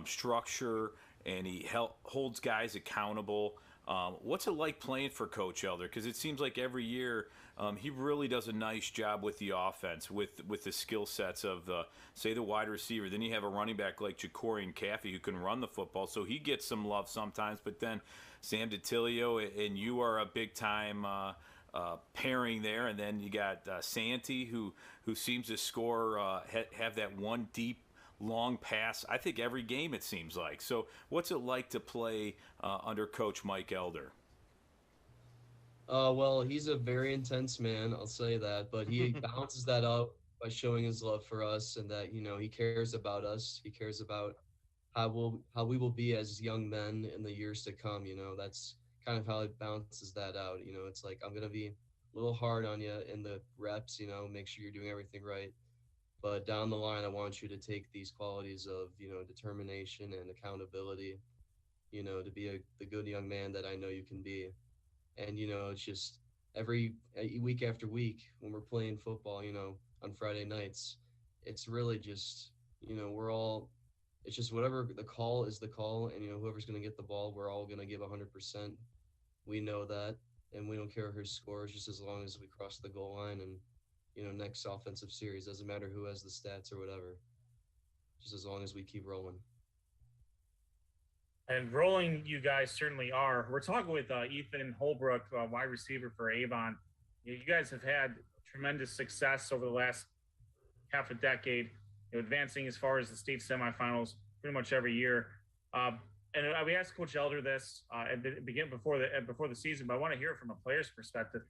structure, and he holds guys accountable. What's it like playing for Coach Elder? Because it seems like every year he really does a nice job with the offense, with the skill sets of, say, the wide receiver. Then you have a running back like Jacorian Caffey who can run the football, so he gets some love sometimes. But then Sam DiTilio and you are a big-time pairing there. And then you got Santee who seems to score, have that one deep, long pass, I think, every game, it seems like. So what's it like to play under Coach Mike Elder? Well, he's a very intense man, I'll say that, but he balances that up by showing his love for us and that, he cares about us. He cares about how we will be as young men in the years to come. That's kind of how it balances that out. It's like I'm gonna be a little hard on you in the reps. Make sure you're doing everything right, but down the line, I want you to take these qualities of determination and accountability. To be the good young man that I know you can be. And it's just every week after week when we're playing football, on Friday nights, it's really just we're all it's just whatever the call is the call, and whoever's going to get the ball, we're all going to give 100%. We know that, and we don't care who scores, just as long as we cross the goal line. And next offensive series, doesn't matter who has the stats or whatever, just as long as we keep rolling. And rolling, you guys certainly are. We're talking with Ethan Holbrook, wide receiver for Avon. You guys have had tremendous success over the last half a decade, advancing as far as the state semifinals pretty much every year. And we asked Coach Elder this at the beginning before the season, but I want to hear it from a player's perspective.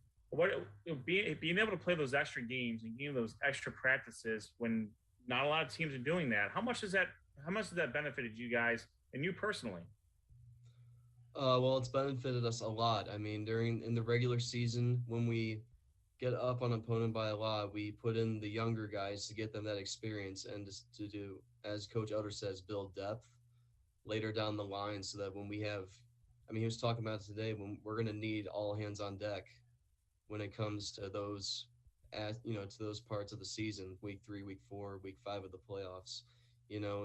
Being able to play those extra games and getting those extra practices when not a lot of teams are doing that, how much has that benefited you guys and you personally? Well, it's benefited us a lot. I mean, in the regular season, when we get up on opponent by a lot, we put in the younger guys to get them that experience and to do, as Coach Elder says, build depth later down the line, so that when we have, he was talking about it today, when we're going to need all hands on deck when it comes to those, to those parts of the season, week 3, week 4, week 5 of the playoffs.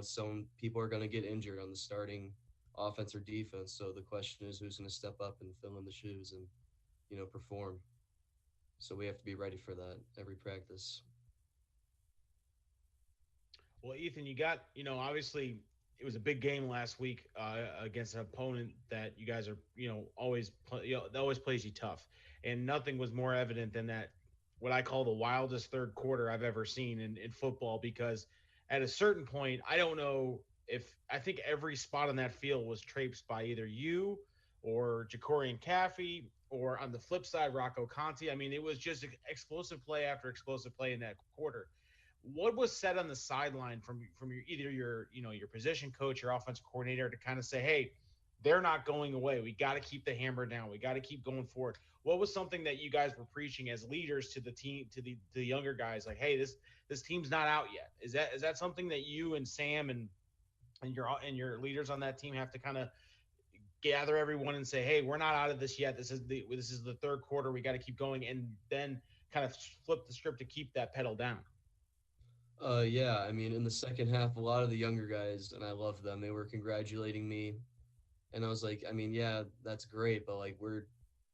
Some people are going to get injured on the starting offense or defense. So the question is, who's going to step up and fill in the shoes and, perform. So we have to be ready for that every practice. Well, Ethan, you got, obviously it was a big game last week against an opponent that you guys are, always plays you tough. And nothing was more evident than that, what I call the wildest third quarter I've ever seen in football, because at a certain point, I don't know I think every spot on that field was traipsed by either you or Jacorian Caffey, or on the flip side, Rocco Conti. It was just explosive play after explosive play in that quarter. What was said on the sideline from your position coach, your offensive coordinator, to kind of say, hey, they're not going away. We got to keep the hammer down. We got to keep going forward. What was something that you guys were preaching as leaders to the team, to the younger guys, like, hey, this team's not out yet? Is that something that you and Sam and your leaders on that team have to kind of gather everyone and say, hey, we're not out of this yet. This is the third quarter. We got to keep going, and then kind of flip the script to keep that pedal down? Yeah. In the second half, a lot of the younger guys, and I love them, they were congratulating me. And I was like, yeah, that's great. But like,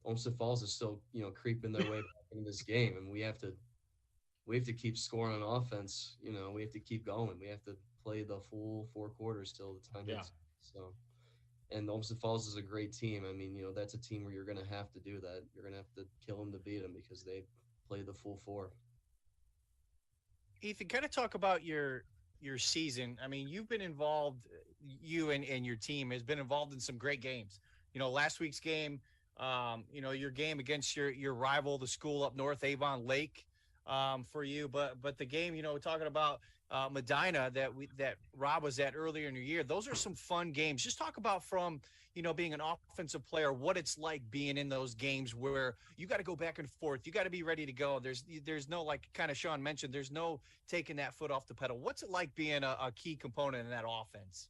Olmsted Falls is still, creeping their way back into this game. And we have to keep scoring on offense. We have to keep going. We have to play the full 4 quarters till the time. Yeah. So, and Olmsted Falls is a great team. That's a team where you're going to have to do that. You're going to have to kill them to beat them, because they play the full 4. Ethan, kind of talk about your season. You've been involved, you and your team has been involved in some great games. Last week's game, your game against your rival, the school up north, Avon Lake, for you. But the game, talking about Medina that Rob was at earlier in the year, those are some fun games. Just talk about, from being an offensive player, what it's like being in those games where you got to go back and forth, you got to be ready to go. There's no, like kind of Sean mentioned, there's no taking that foot off the pedal. What's it like being a key component in that offense?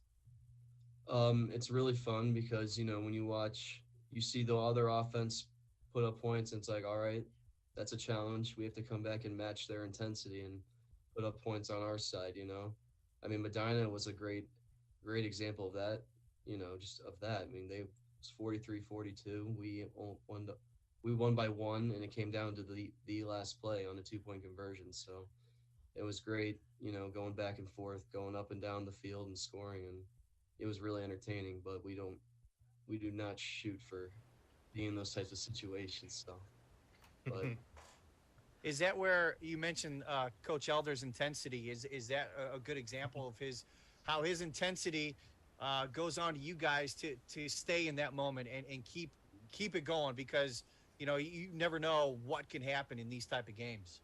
It's really fun, because when you see the other offense put up points, and it's like, all right, that's a challenge. We have to come back and match their intensity and put up points on our side. Medina was a great example of that. Just of that. They was 43-42. We won by 1, and it came down to the last play on a 2-point conversion. So it was great, going back and forth, going up and down the field and scoring, and it was really entertaining. But we do not shoot for being in those types of situations. So, but. Is that where you mentioned Coach Elder's intensity? Is that a good example of how his intensity goes on to you guys to stay in that moment and keep it going? Because you never know what can happen in these type of games.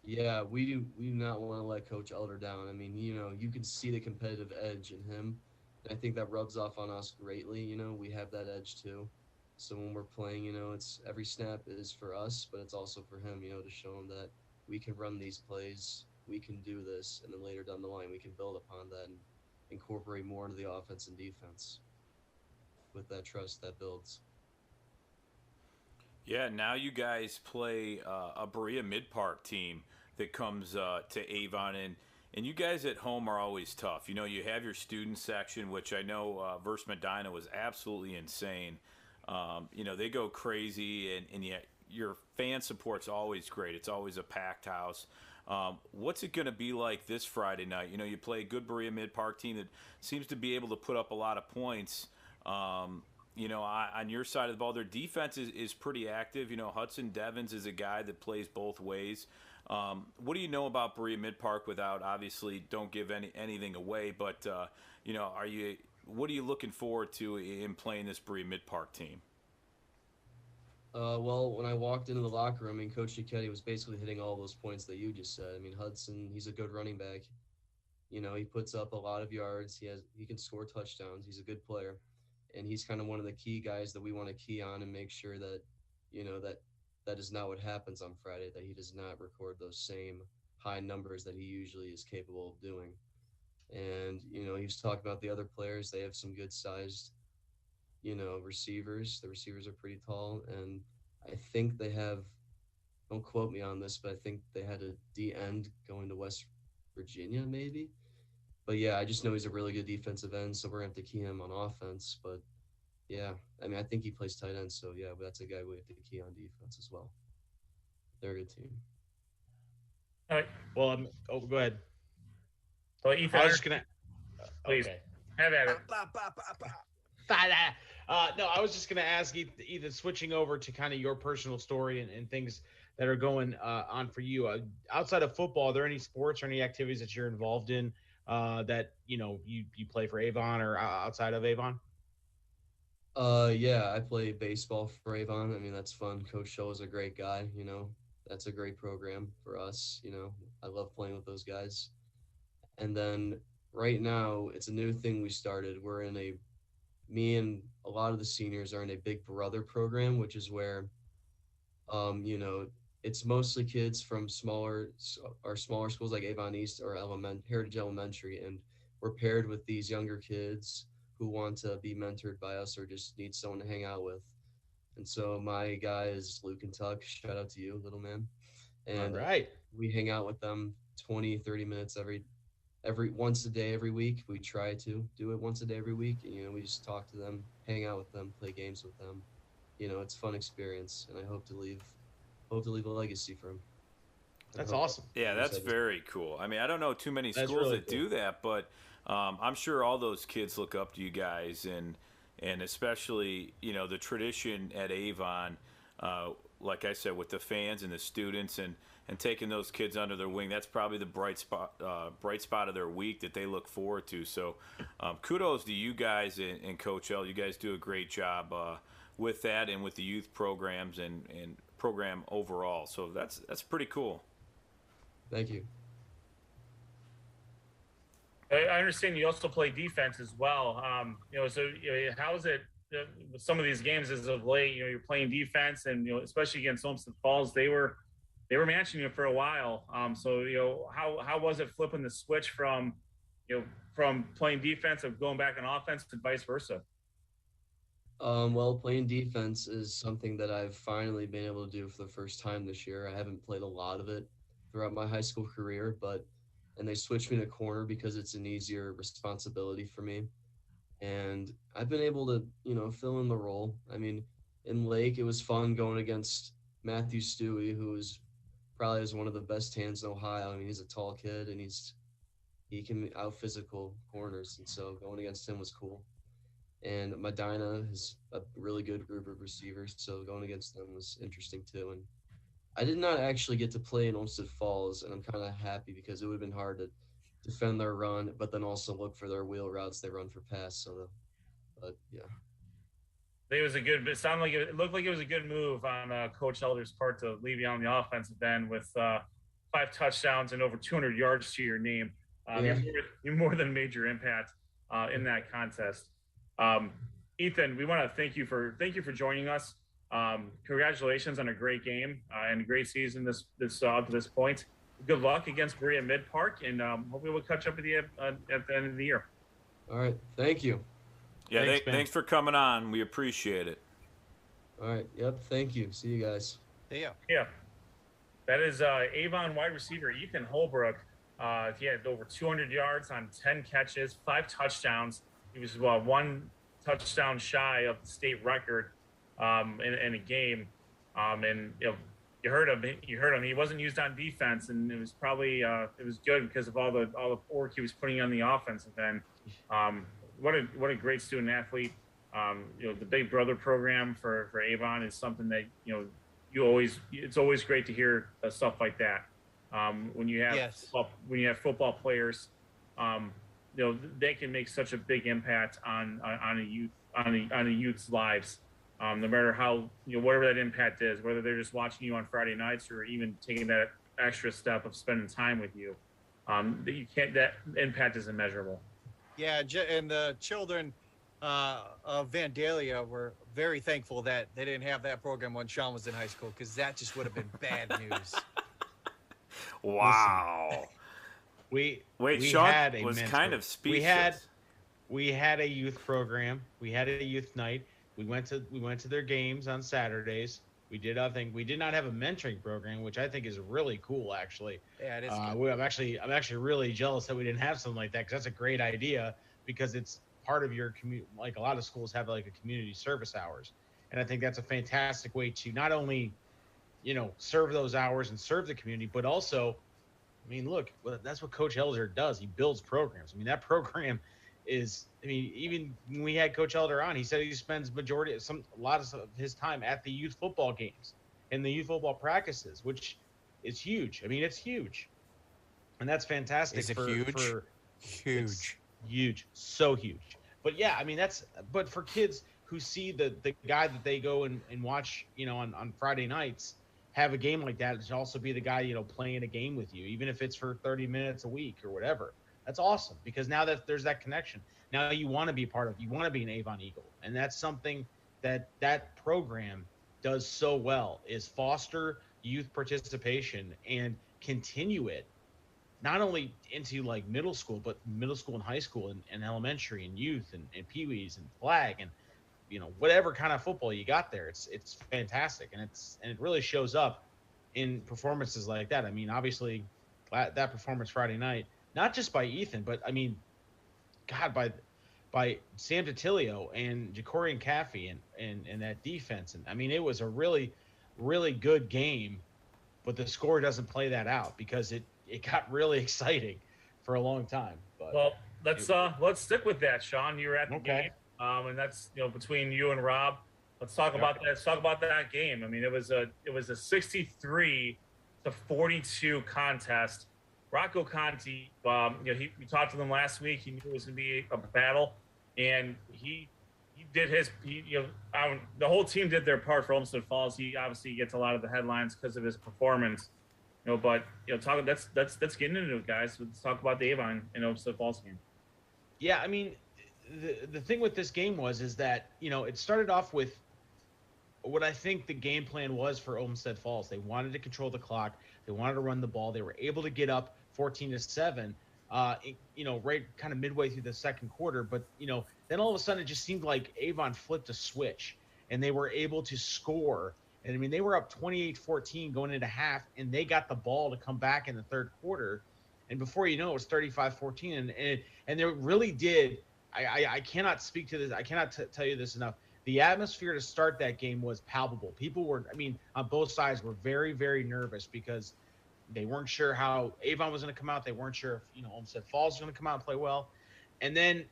Yeah, we do not want to let Coach Elder down. I mean, you can see the competitive edge in him. And I think that rubs off on us greatly. We have that edge too. So when we're playing, it's every snap is for us, but it's also for him, to show him that we can run these plays, we can do this, and then later down the line we can build upon that and incorporate more into the offense and defense with that trust that builds. Yeah, now you guys play a Berea Mid-Park team that comes to Avon, and you guys at home are always tough. You have your student section, which I know versus Medina was absolutely insane. They go crazy, and yet your fan support's always great. It's always a packed house. What's it going to be like this Friday night? You play a good Berea Mid-Park team that seems to be able to put up a lot of points. On your side of the ball, their defense is pretty active. Hudson Devins is a guy that plays both ways. What do you know about Berea Mid-Park without, obviously, don't give anything away, but, what are you looking forward to in playing this Berea Mid-Park team? Well, when I walked into the locker room, Coach Giacchetti was basically hitting all those points that you just said. Hudson, he's a good running back. He puts up a lot of yards. He can score touchdowns. He's a good player. And he's kind of one of the key guys that we want to key on and make sure that, that is not what happens on Friday, that he does not record those same high numbers that he usually is capable of doing. And, he was talking about the other players. They have some good-sized, receivers. The receivers are pretty tall. And I think they have, don't quote me on this, but I think they had a D-end going to West Virginia maybe. But, yeah, I just know he's a really good defensive end, so we're going to have to key him on offense. But, yeah, I think he plays tight end, so, yeah, but that's a guy we have to key on defense as well. They're a good team. All right. Well, go ahead. Well, Ethan, I was just going to – please, okay. have at it. No, I was just going to ask Ethan, switching over to kind of your personal story and things that are going on for you. Outside of football, are there any sports or any activities that you're involved in that, you play for Avon or outside of Avon? Yeah, I play baseball for Avon. That's fun. Coach Scholl is a great guy, That's a great program for us, I love playing with those guys. And then right now, it's a new thing we started. Me and a lot of the seniors are in a Big Brother program, which is where, it's mostly kids from smaller schools like Avon East or Heritage Elementary, and we're paired with these younger kids who want to be mentored by us or just need someone to hang out with. And so my guy is Luke and Tuck. Shout out to you, little man. And all right, we hang out with them 20, 30 minutes every once a day every week. We try to do it once a day every week, and we just talk to them, hang out with them, play games with them. It's a fun experience, and I hope to leave a legacy for them. That's awesome. Yeah, that's very cool. I don't know too many schools really that do that, but I'm sure all those kids look up to you guys, and especially the tradition at Avon, like I said, with the fans and the students and taking those kids under their wing. That's probably the bright spot of their week that they look forward to. So kudos to you guys and Coach L. You guys do a great job with that and with the youth programs and program overall. So that's pretty cool. Thank you. I understand you also play defense as well. So how is it with some of these games as of late? You're playing defense, and especially against Olmsted Falls, they were matching you for a while. So how was it flipping the switch from playing defense of going back on offense and vice versa? Well, playing defense is something that I've finally been able to do for the first time this year. I haven't played a lot of it throughout my high school career, and they switched me to corner because it's an easier responsibility for me. And I've been able to, fill in the role. In Lake, it was fun going against Matthew Stewie, who is probably has one of the best hands in Ohio. He's a tall kid, and he can out-physical corners, and so going against him was cool. And Medina is a really good group of receivers, so going against them was interesting too. And I did not actually get to play in Olmsted Falls, and I'm kind of happy because it would have been hard to defend their run, but then also look for their wheel routes they run for pass. But yeah. It was a good. It sounded like it looked like it was a good move on Coach Elder's part to leave you on the offensive end with 5 touchdowns and over 200 yards to your name. You more than made your impact in that contest. Ethan, we want to thank you for joining us. Congratulations on a great game and a great season up to this point. Good luck against Berea Mid Park, and hopefully we'll catch up with you at the end of the year. All right, thank you. Yeah, thanks for coming on. We appreciate it. All right, yep, thank you. See you guys. Yeah. That is Avon wide receiver Ethan Holbrook. He had over 200 yards on 10 catches, 5 touchdowns. He was 1 touchdown shy of the state record in a game. And you heard him. He wasn't used on defense, and it was probably it was good because of all the work he was putting on the offensive end. What a great student athlete. The Big Brother program for Avon is something that it's always great to hear stuff like that. When you have football players, they can make such a big impact on a youth's lives. No matter how whatever that impact is, whether they're just watching you on Friday nights or even taking that extra step of spending time with you, that impact is immeasurable. Yeah, and the children of Vandalia were very thankful that they didn't have that program when Sean was in high school, because that just would have been bad news. Wow. We Sean had a was mentor. kind of speechless. We had a youth program. We had a youth night. We went to their games on Saturdays. We did other things. We did not have a mentoring program, which I think is really cool, actually. Yeah, it is. I'm actually really jealous that we didn't have something like that, because that's a great idea, because it's part of your community. Like, a lot of schools have like a community service hours, and I think that's a fantastic way to not only, serve those hours and serve the community, but also, look, that's what Coach Elder does. He builds programs. That program is, even when we had Coach Elder on, he said he spends a lot of his time at the youth football games and the youth football practices, which is huge. It's huge, and that's fantastic. Is it huge? Huge, huge, so huge. But yeah, but for kids who see the guy that they go and watch, on Friday nights have a game like that, to also be the guy, playing a game with you, even if it's for 30 minutes a week or whatever. That's awesome, because now that there's that connection, now you want to be you want to be an Avon Eagle. And that's something that program does so well, is foster youth participation and continue it, not only into like middle school, but middle school and high school and elementary and youth and peewees and flag and, whatever kind of football you got there. It's fantastic. And it really shows up in performances like that. Obviously that performance Friday night, not just by Ethan, but by Sam Titilio and Jacorian Caffey and that defense. And it was a really, really good game, but the score doesn't play that out, because it got really exciting for a long time. But well, let's stick with that, Sean. You were at the game, and that's between you and Rob. Let's talk about that. Let's talk about that game. It was a 63-42 contest. Rocco Conti, we talked to them last week. He knew it was going to be a battle, and he did his. The whole team did their part for Olmsted Falls. He obviously gets a lot of the headlines because of his performance. But let's get into it, guys. Let's talk about the Avon and Olmsted Falls game. Yeah, the thing with this game is that it started off with what I think the game plan was for Olmsted Falls. They wanted to control the clock. They wanted to run the ball. They were able to get up 14-7, right kind of midway through the second quarter. But, then all of a sudden it just seemed like Avon flipped a switch and they were able to score. And they were up 28-14 going into half, and they got the ball to come back in the third quarter. And before you know it was 35-14. And they really did. I cannot speak to this. I cannot tell you this enough. The atmosphere to start that game was palpable. People were, on both sides were very, very nervous, because they weren't sure how Avon was going to come out. They weren't sure if, Olmsted Falls was going to come out and play well. And then,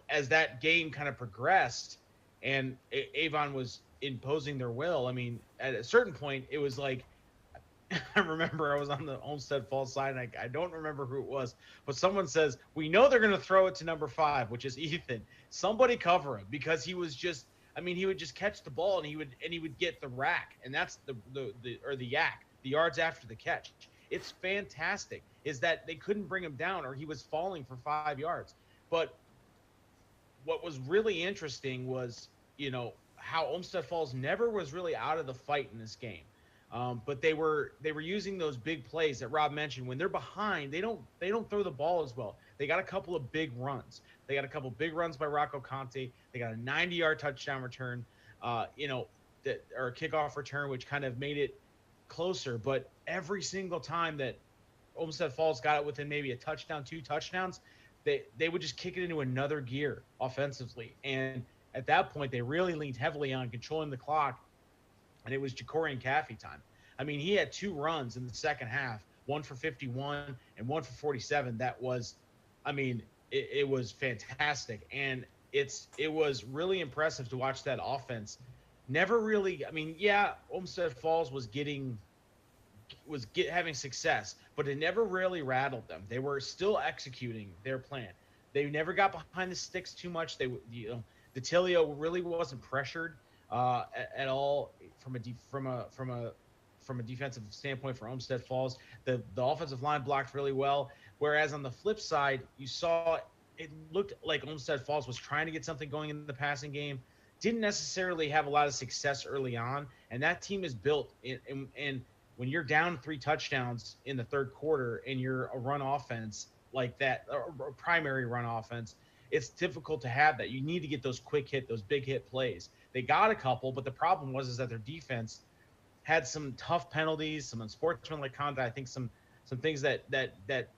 as that game kind of progressed and Avon was imposing their will, at a certain point, it was like, I remember I was on the Olmsted Falls side, and I don't remember who it was, but someone says, we know they're going to throw it to number 5, which is Ethan. Somebody cover him, because he was just, I mean, he would just catch the ball and he would get the rack, and that's the yak, the yards after the catch. It's fantastic. Is that they couldn't bring him down, or he was falling for 5 yards. But what was really interesting was, how Olmsted Falls never was really out of the fight in this game. But they were using those big plays that Rob mentioned. When they're behind, they don't throw the ball as well. They got a couple of big runs. They got a couple big runs by Rocco Conte. They got a 90-yard touchdown return, or a kickoff return, which kind of made it closer. But every single time that Olmsted Falls got it within maybe a touchdown, 2 touchdowns, they would just kick it into another gear offensively. And at that point, they really leaned heavily on controlling the clock, and it was Ja'Cory Caffey time. I mean, he had 2 runs in the second half, one for 51 and one for 47. That was, I mean, it was fantastic. And it was really impressive to watch that offense. Never really, I mean, yeah, Olmsted Falls was having success, but it never really rattled them. They were still executing their plan. They never got behind the sticks too much. DeTilio really wasn't pressured at all from a defensive standpoint for Olmsted Falls. The offensive line blocked really well. Whereas on the flip side, you saw it looked like Olmsted Falls was trying to get something going in the passing game. Didn't necessarily have a lot of success early on, and that team is built. And when you're down 3 touchdowns in the third quarter and you're a run offense like that, or a primary run offense, it's difficult to have that. You need to get those quick hit, those big hit plays. They got a couple, but the problem was that their defense had some tough penalties, some unsportsmanlike conduct. I think some things that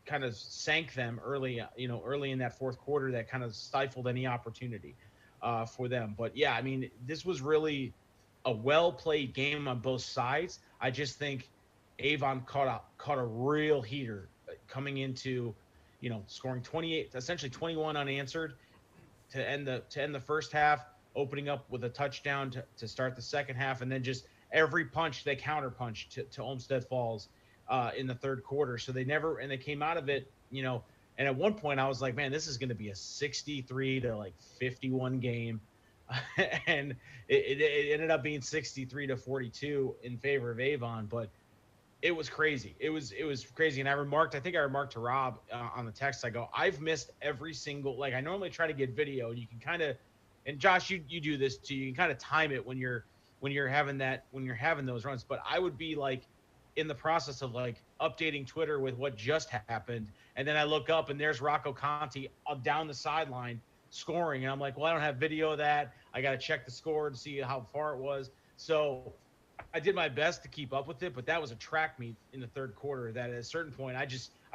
kind of sank them early in that fourth quarter, that kind of stifled any opportunity for them. But yeah, I mean, this was really a well-played game on both sides. I just think Avon caught a real heater coming into, scoring 28, essentially 21 unanswered to end the first half, opening up with a touchdown to start the second half, and then just every punch they counterpunched to Olmsted Falls in the third quarter. So they came out of it, and at one point I was like, man, this is going to be a 63-51 game. And it ended up being 63-42 in favor of Avon, but it was crazy. It was crazy. And I remarked to Rob on the text, I go, I've missed every single, I normally try to get video, and you can kind of, and Josh, you do this too. You can kind of time it when you're having those runs. But I would be in the process of updating Twitter with what just happened. And then I look up and there's Rocco Conte down the sideline scoring. And I'm like, well, I don't have video of that. I got to check the score to see how far it was. So I did my best to keep up with it, but that was a track meet in the third quarter that at a certain point, I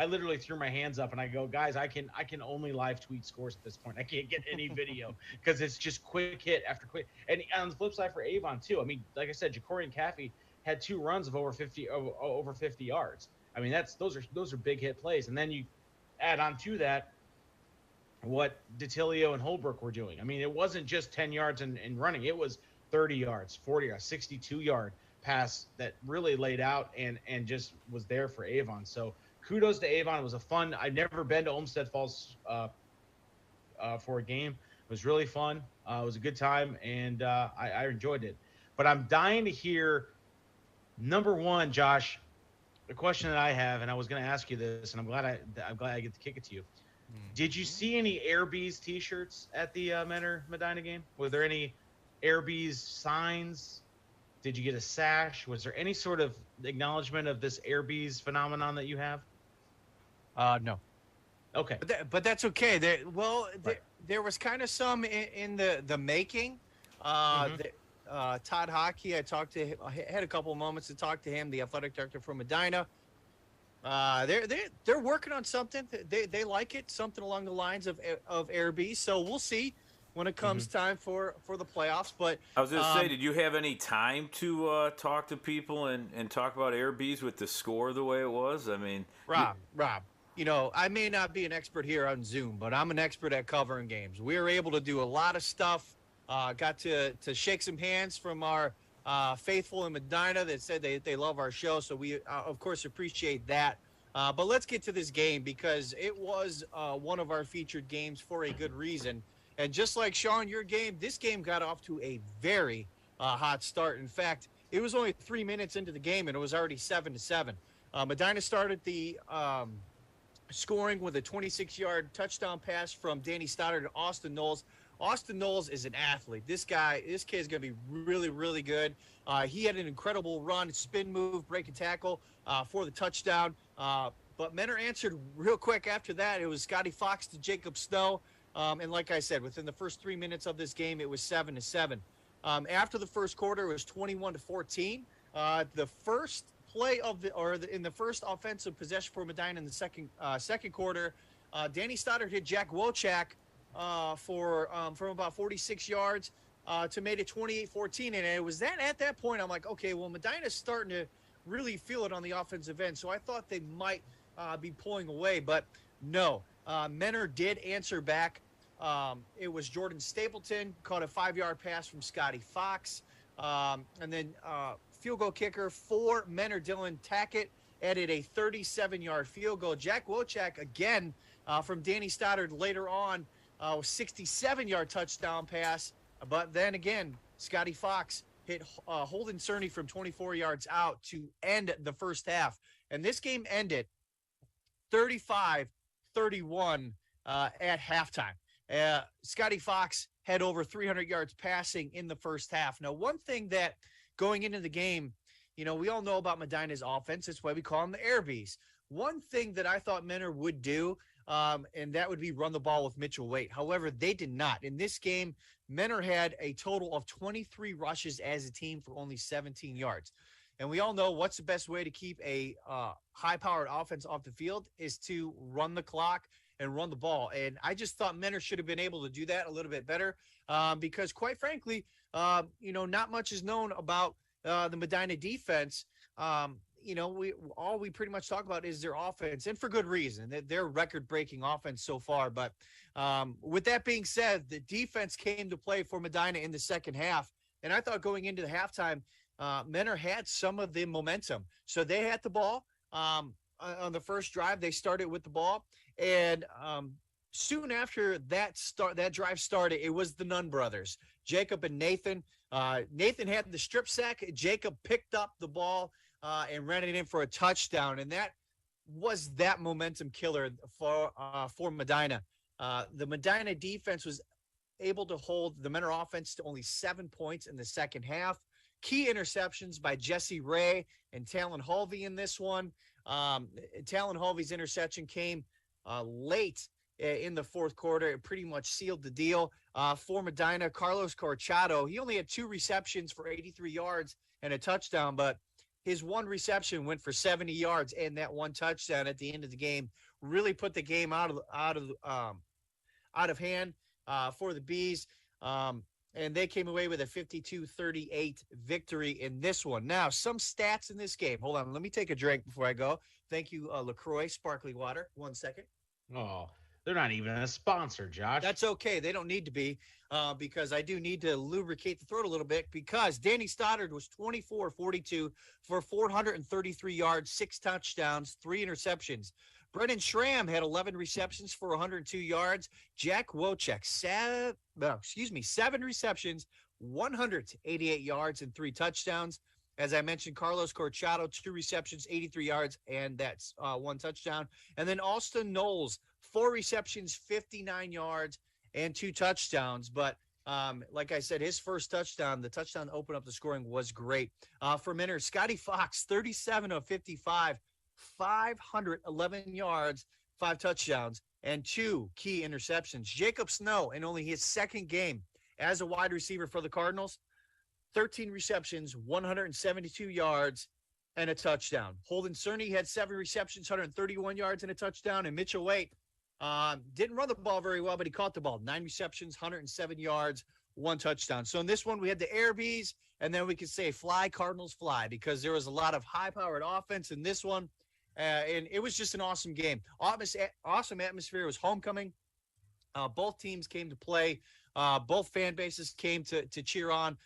literally threw my hands up and I go, guys, I can only live tweet scores at this point. I can't get any video because it's just quick hit after quick. And on the flip side for Avon too, I mean, like I said, Ja'Cory Caffey had 2 runs of over 50 yards. I mean, those are big hit plays. And then you add on to that what DeTilio and Holbrook were doing. I mean, it wasn't just 10 yards and running. It was 30 yards, 40 yards, 62-yard pass that really laid out and just was there for Avon. So kudos to Avon. It was I've never been to Olmsted Falls for a game. It was really fun. It was a good time, and I enjoyed it. But I'm dying to hear, number one, Josh, the question that I have, and I was going to ask you this, and I'm glad I get to kick it to you. Did you see any Airbees T-shirts at the Menor Medina game? Were there any Airbees signs? Did you get a sash? Was there any sort of acknowledgement of this Airbees phenomenon that you have? No. Okay. But that's okay. There was kind of some in the making. Todd Hockey, I had a couple of moments to talk to him, the athletic director from Medina. They're working on something. They like it, something along the lines of Airbees. So we'll see when it comes time for the playoffs. But I was going to say, did you have any time to talk to people and talk about Airbees with the score the way it was? I mean, Rob, I may not be an expert here on Zoom, but I'm an expert at covering games. We were able to do a lot of stuff. Got to shake some hands from our faithful in Medina that said they love our show. So we, of course, appreciate that. But let's get to this game because it was one of our featured games for a good reason. And just like Sean, your game, this game got off to a very hot start. In fact, it was only 3 minutes into the game, and it was already 7-7. Medina started the scoring with a 26-yard touchdown pass from Danny Stoddard to Austin Knowles. Austin Knowles is an athlete. This kid is going to be really, really good. He had an incredible run, spin move, break and tackle for the touchdown. But Menor answered real quick after that. It was Scotty Fox to Jacob Snow. And like I said, within the first 3 minutes of this game, it was 7-7. After the first quarter, it was 21-14. The first play in the first offensive possession for Medina in the second quarter, Danny Stoddard hit Jack Wochak from about 46 yards to make it 28-14. And it was at that point I'm like, okay, well, Medina's starting to really feel it on the offensive end. So I thought they might be pulling away, but no. Menor did answer back. It was Jordan Stapleton caught a 5-yard pass from Scotty Fox. And then field goal kicker for Menor, Dylan Tackett, added a 37-yard field goal. Jack Wochak, again, from Danny Stoddard later on, 67-yard touchdown pass. But then again, Scotty Fox hit Holden Cerny from 24 yards out to end the first half. And this game ended 35-31 at halftime. Scotty Fox had over 300 yards passing in the first half. Now, one thing that going into the game, we all know about Medina's offense. That's why we call them the Air Bees. One thing that I thought Menor would do, and that would be run the ball with Mitchell Waite. However, they did not. In this game, Menor had a total of 23 rushes as a team for only 17 yards. And we all know what's the best way to keep a high-powered offense off the field is to run the clock and run the ball. And I just thought Menor should have been able to do that a little bit better because, quite frankly, not much is known about the Medina defense. We pretty much talk about is their offense, and for good reason. Their record-breaking offense so far. But with that being said, the defense came to play for Medina in the second half. And I thought going into the halftime, Menor had some of the momentum. So they had the ball on the first drive. They started with the ball. And soon after that drive started, it was the Nunn brothers, Jacob and Nathan. Nathan had the strip sack. Jacob picked up the ball and ran it in for a touchdown. And that was that momentum killer for Medina. The Medina defense was able to hold the Menor offense to only 7 points in the second half. Key interceptions by Jesse Ray and Talon Hulvey in this one. Talon Hulvey's interception came late in the fourth quarter. It pretty much sealed the deal for Medina. Carlos Corchado, he only had 2 receptions for 83 yards and a touchdown, but his one reception went for 70 yards, and that one touchdown at the end of the game really put the game out of hand for the Bees. And they came away with a 52-38 victory in this one. Now, some stats in this game. Hold on. Let me take a drink before I go. Thank you, LaCroix Sparkly Water. 1 second. Oh, they're not even a sponsor, Josh. That's okay. They don't need to be because I do need to lubricate the throat a little bit because Danny Stoddard was 24-42 for 433 yards, 6 touchdowns, 3 interceptions. Brendan Schramm had 11 receptions for 102 yards. Jack Wochak, 7 receptions, 188 yards, and 3 touchdowns. As I mentioned, Carlos Corchado, 2 receptions, 83 yards, and that's 1 touchdown. And then Austin Knowles, 4 receptions, 59 yards, and 2 touchdowns. But like I said, his first touchdown, the touchdown to open up the scoring, was great. For Menor, Scotty Fox, 37 of 55, 511 yards, 5 touchdowns, and 2 key interceptions. Jacob Snow, in only his second game as a wide receiver for the Cardinals, 13 receptions, 172 yards, and a touchdown. Holden Cerny had 7 receptions, 131 yards, and a touchdown. And Mitchell Waite didn't run the ball very well, but he caught the ball. 9 receptions, 107 yards, 1 touchdown. So in this one, we had the Air Bees, and then we could say fly, Cardinals fly, because there was a lot of high-powered offense in this one. And it was just an awesome game. Awesome atmosphere. It was homecoming. Both teams came to play. Both fan bases came to cheer on.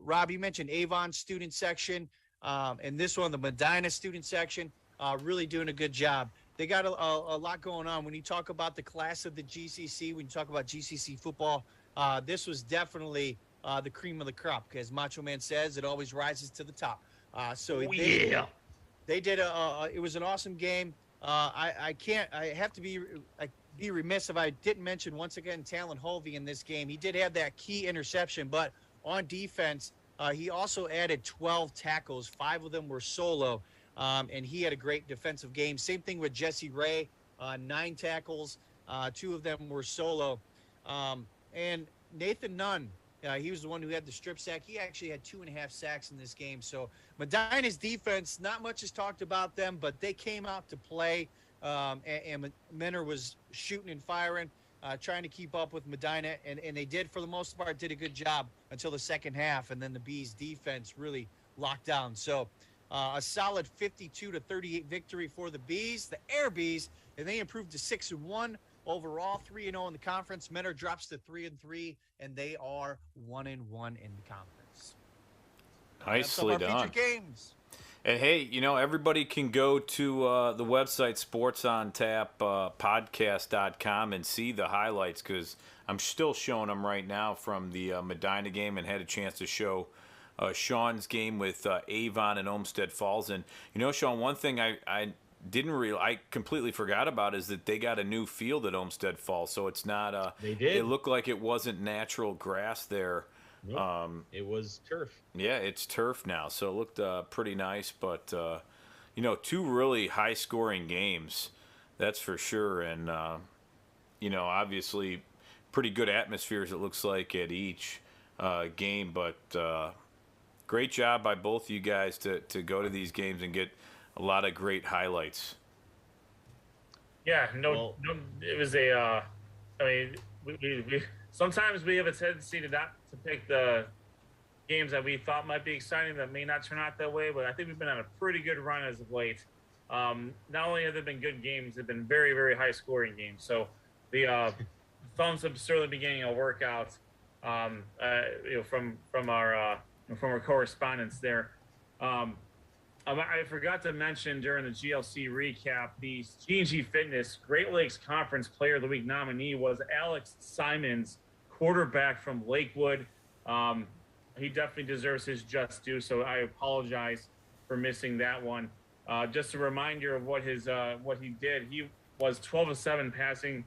Rob, you mentioned Avon student section. And this one, the Medina student section, really doing a good job. they got a lot going on. When you talk about the class of the GCC, when you talk about GCC football, this was definitely the cream of the crop. As Macho Man says, it always rises to the top. They did it was an awesome game. I have to be remiss if I didn't mention once again Talon Hovey in this game. He did have that key interception, but on defense, he also added 12 tackles. 5 of them were solo, and he had a great defensive game. Same thing with Jesse Ray, 9 tackles. 2 of them were solo. And Nathan Nunn, he was the one who had the strip sack. He actually had 2.5 sacks in this game. So Medina's defense, not much is talked about them, but they came out to play. And Menor was shooting and firing, trying to keep up with Medina, and they did, for the most part, did a good job until the second half, and then the Bees defense really locked down. So a solid 52-38 victory for the Bees, the Air Bees, and they improved to 6-1 overall, 3-0 in the conference. Menor drops to 3-3, and they are 1-1 in the conference. Nicely done. Featured games. And hey, everybody can go to the website sportsontap podcast.com and see the highlights, because I'm still showing them right now from the Medina game, and had a chance to show Sean's game with Avon and Olmsted Falls. And, Sean, one thing I completely forgot about is that they got a new field at Olmsted Falls, so it's not they did. It looked like it wasn't natural grass there. Nope. It was turf. Yeah, it's turf now, so it looked pretty nice. But 2 really high-scoring games, that's for sure. And obviously, pretty good atmospheres. It looks like at each game. But great job by both of you guys to go to these games and get a lot of great highlights. Yeah, no, it was a. We sometimes we have a tendency to pick the games that we thought might be exciting that may not turn out that way, but I think we've been on a pretty good run as of late. Not only have there been good games, they've been very, very high-scoring games. So the thumbs up certainly been getting a workout from our correspondents there. I forgot to mention during the GLC recap, the G&G Fitness Great Lakes Conference Player of the Week nominee was Alex Simons, quarterback from Lakewood. He definitely deserves his just due, so I apologize for missing that one. Just a reminder of what he did. He was 12 of 7 passing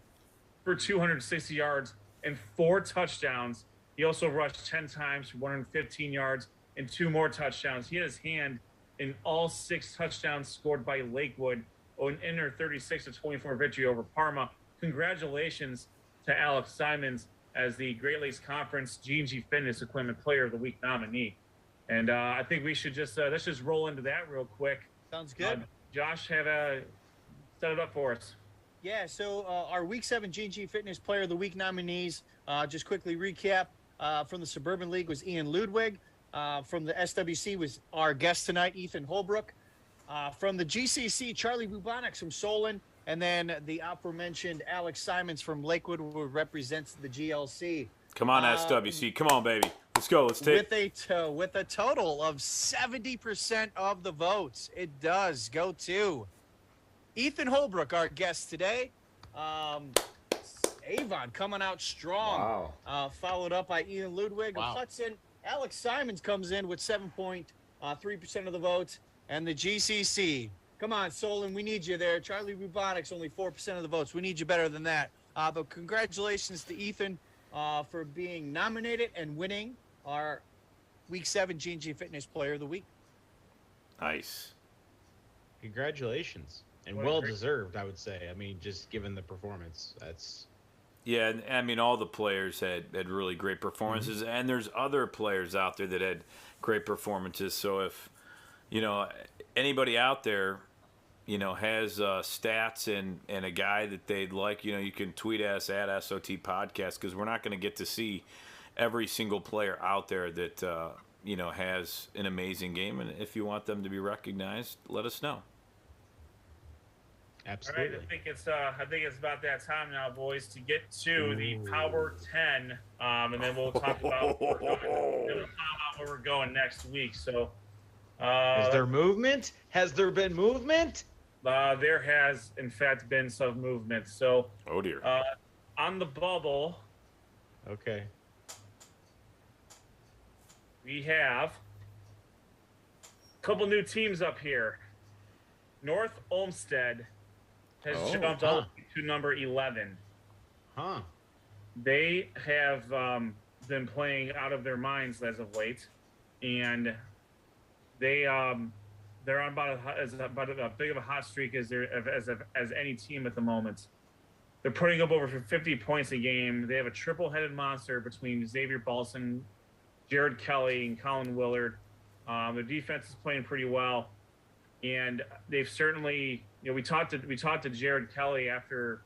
for 260 yards and 4 touchdowns. He also rushed 10 times for 115 yards and 2 more touchdowns. He had his hand in all 6 touchdowns scored by Lakewood in their 36-24 victory over Parma. Congratulations to Alex Simons as the Great Lakes Conference G&G Fitness Equipment Player of the Week nominee. And I think we should let's just roll into that real quick. Sounds good. Josh, set it up for us. Yeah, so our Week 7 G&G Fitness Player of the Week nominees, just quickly recap, from the Suburban League was Ian Ludwig. From the SWC was our guest tonight, Ethan Holbrook. From the GCC, Charlie Bubonics from Solon. And then the aforementioned Alex Simons from Lakewood, who represents the GLC. Come on, SWC. Come on, baby. Let's go. Let's take with a total of 70% of the votes. It does go to Ethan Holbrook, our guest today. Avon coming out strong. Wow. Followed up by Ian Ludwig. Wow. Hudson. Alex Simons comes in with 7.3% of the votes. And the GCC. Come on, Solon, we need you there. Charlie Bubonics, only 4% of the votes. We need you better than that. But congratulations to Ethan for being nominated and winning our Week 7 G&G Fitness Player of the Week. Nice. Congratulations. And well-deserved, I would say. I mean, just given the performance, that's... Yeah, I mean, all the players had really great performances, and there's other players out there that had great performances. So if, anybody out there, has stats and a guy that they'd like, you can tweet us at SOT Podcast, because we're not going to get to see every single player out there that, has an amazing game. And if you want them to be recognized, let us know. Absolutely. All right, I think it's about that time now, boys, to get to the Power 10, and then we'll talk about where we're going next week. So, is there movement? Has there been movement? There has, in fact, been some movement. So, oh dear. On the bubble, Okay. we have a couple new teams up here. North Olmsted has jumped up to number 11. Huh. They have been playing out of their minds as of late, and they're on about as big of a hot streak as any team at the moment. They're putting up over 50 points a game. They have a triple-headed monster between Xavier Balson, Jared Kelly, and Colin Willard. Their defense is playing pretty well, and they've certainly, we talked to Jared Kelly after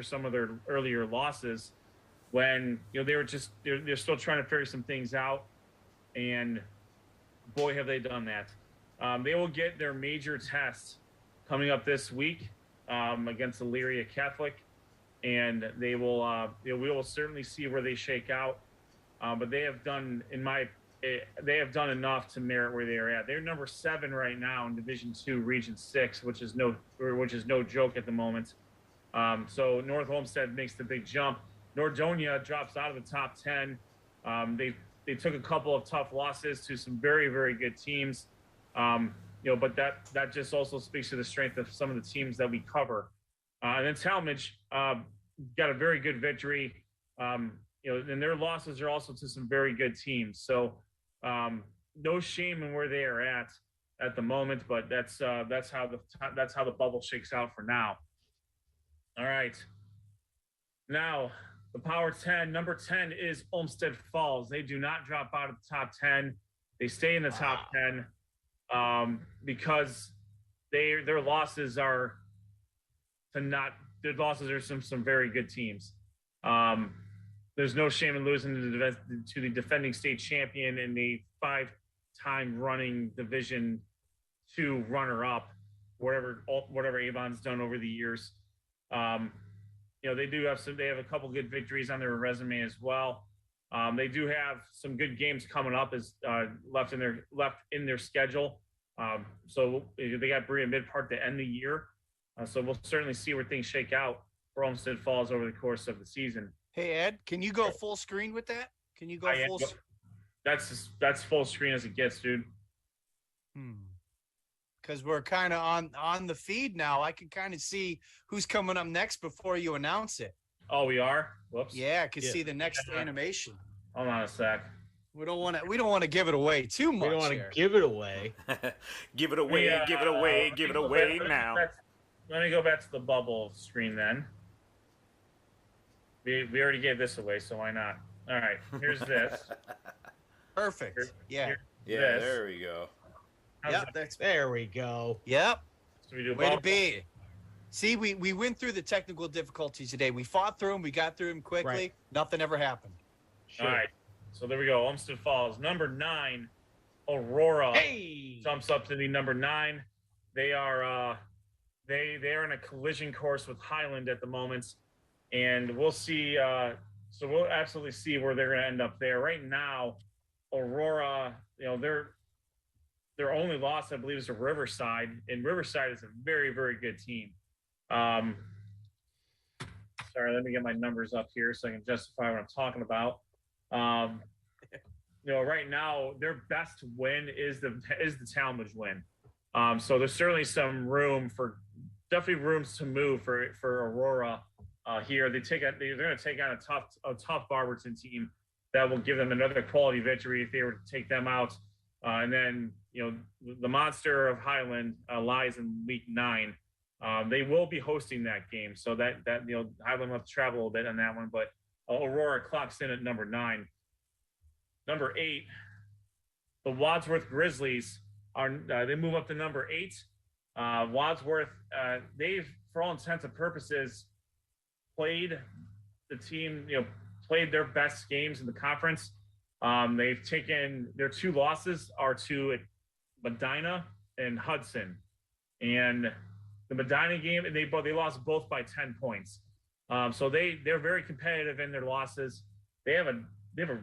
some of their earlier losses, when they're still trying to figure some things out, and boy, have they done that. They will get their major test coming up this week against Elyria Catholic, and we will certainly see where they shake out. But they have done enough to merit where they are at. They're number 7 right now in Division II, Region 6, which is no joke at the moment. So North Olmsted makes the big jump. Nordonia drops out of the top 10. They took a couple of tough losses to some very, very good teams. But that just also speaks to the strength of some of the teams that we cover. And then Talmadge got a very good victory. And their losses are also to some very good teams. So no shame in where they are at the moment, but that's how the bubble shakes out for now. All right. Now, the Power 10, number 10 is Olmsted Falls. They do not drop out of the top 10. They stay in the top 10 because their losses are some very good teams. There's no shame in losing to the defending state champion and the 5-time running Division II runner-up, whatever Avon's done over the years. They have a couple good victories on their resume as well. They do have some good games coming up as left in their schedule. So they got Berea Mid-Part to end the year. So we'll certainly see where things shake out for Olmsted Falls over the course of the season. Hey Ed, can you go full screen with that? Can you go full? That's full screen as it gets, dude. Because we're kind of on the feed now. I can kind of see who's coming up next before you announce it. Oh, we are? Whoops. Yeah, I can see the next animation. Hold on a sec. We don't want to give it away too much. We don't want to give it away. Give it away now. Let me go back to the bubble screen then. We already gave this away, so why not? All right, here's this. Perfect. Yeah, this. there we go. There we go. Yep. So we do Way to be. See, we went through the technical difficulties today. We fought through them. We got through them quickly. Right. Nothing ever happened. Sure. All right. So there we go. Olmsted Falls. Number 9, Aurora jumps up to the number 9. They are in a collision course with Highland at the moment, and we'll see. So we'll absolutely see where they're going to end up there. Right now, Aurora, their only loss, I believe, is to Riverside, and Riverside is a very, very good team. Sorry, let me get my numbers up here so I can justify what I'm talking about. Right now their best win is the Talmadge win. So there's certainly some rooms to move for Aurora here. They're going to take on a tough Barberton team that will give them another quality victory if they were to take them out. And then the monster of Highland lies in week 9. They will be hosting that game, so that Highland will have to travel a bit on that one, but Aurora clocks in at number 9. Number 8, the Wadsworth Grizzlies they move up to number 8. Wadsworth, they've, for all intents and purposes, played their best games in the conference. They've taken their 2 losses are to Medina and Hudson, and the Medina game, they lost both by 10 points. So they're very competitive in their losses. They have a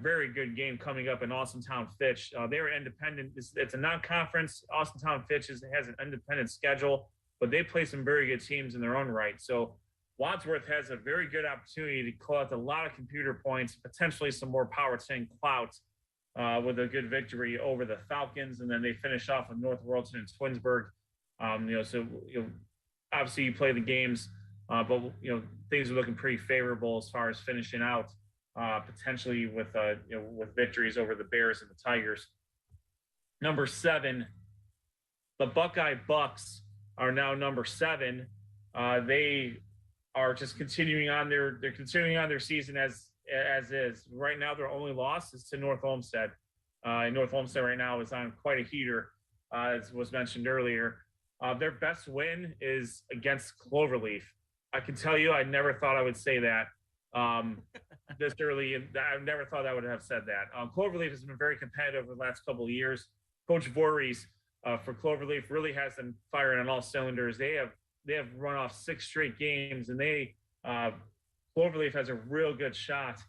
very good game coming up in Austintown Fitch. They're independent. It's a non-conference. Austintown Fitch has an independent schedule. but they play some very good teams in their own right. So Wadsworth has a very good opportunity to collect a lot of computer points, potentially some more Power 10 clout with a good victory over the Falcons. And then they finish off with North Royalton and Twinsburg. Obviously you play the games, but things are looking pretty favorable as far as finishing out potentially with victories over the Bears and the Tigers. Number 7, the Buckeye Bucks are now number 7. They are just continuing on their season as is. Right now, their only loss is to North Olmsted. And North Olmsted right now is on quite a heater, as was mentioned earlier. Their best win is against Cloverleaf. I can tell you, I never thought I would say that this early. I never thought I would have said that. Cloverleaf has been very competitive over the last couple of years. Coach Voorhees for Cloverleaf really has them firing on all cylinders. They have run off 6 straight games, and Cloverleaf has a real good shot.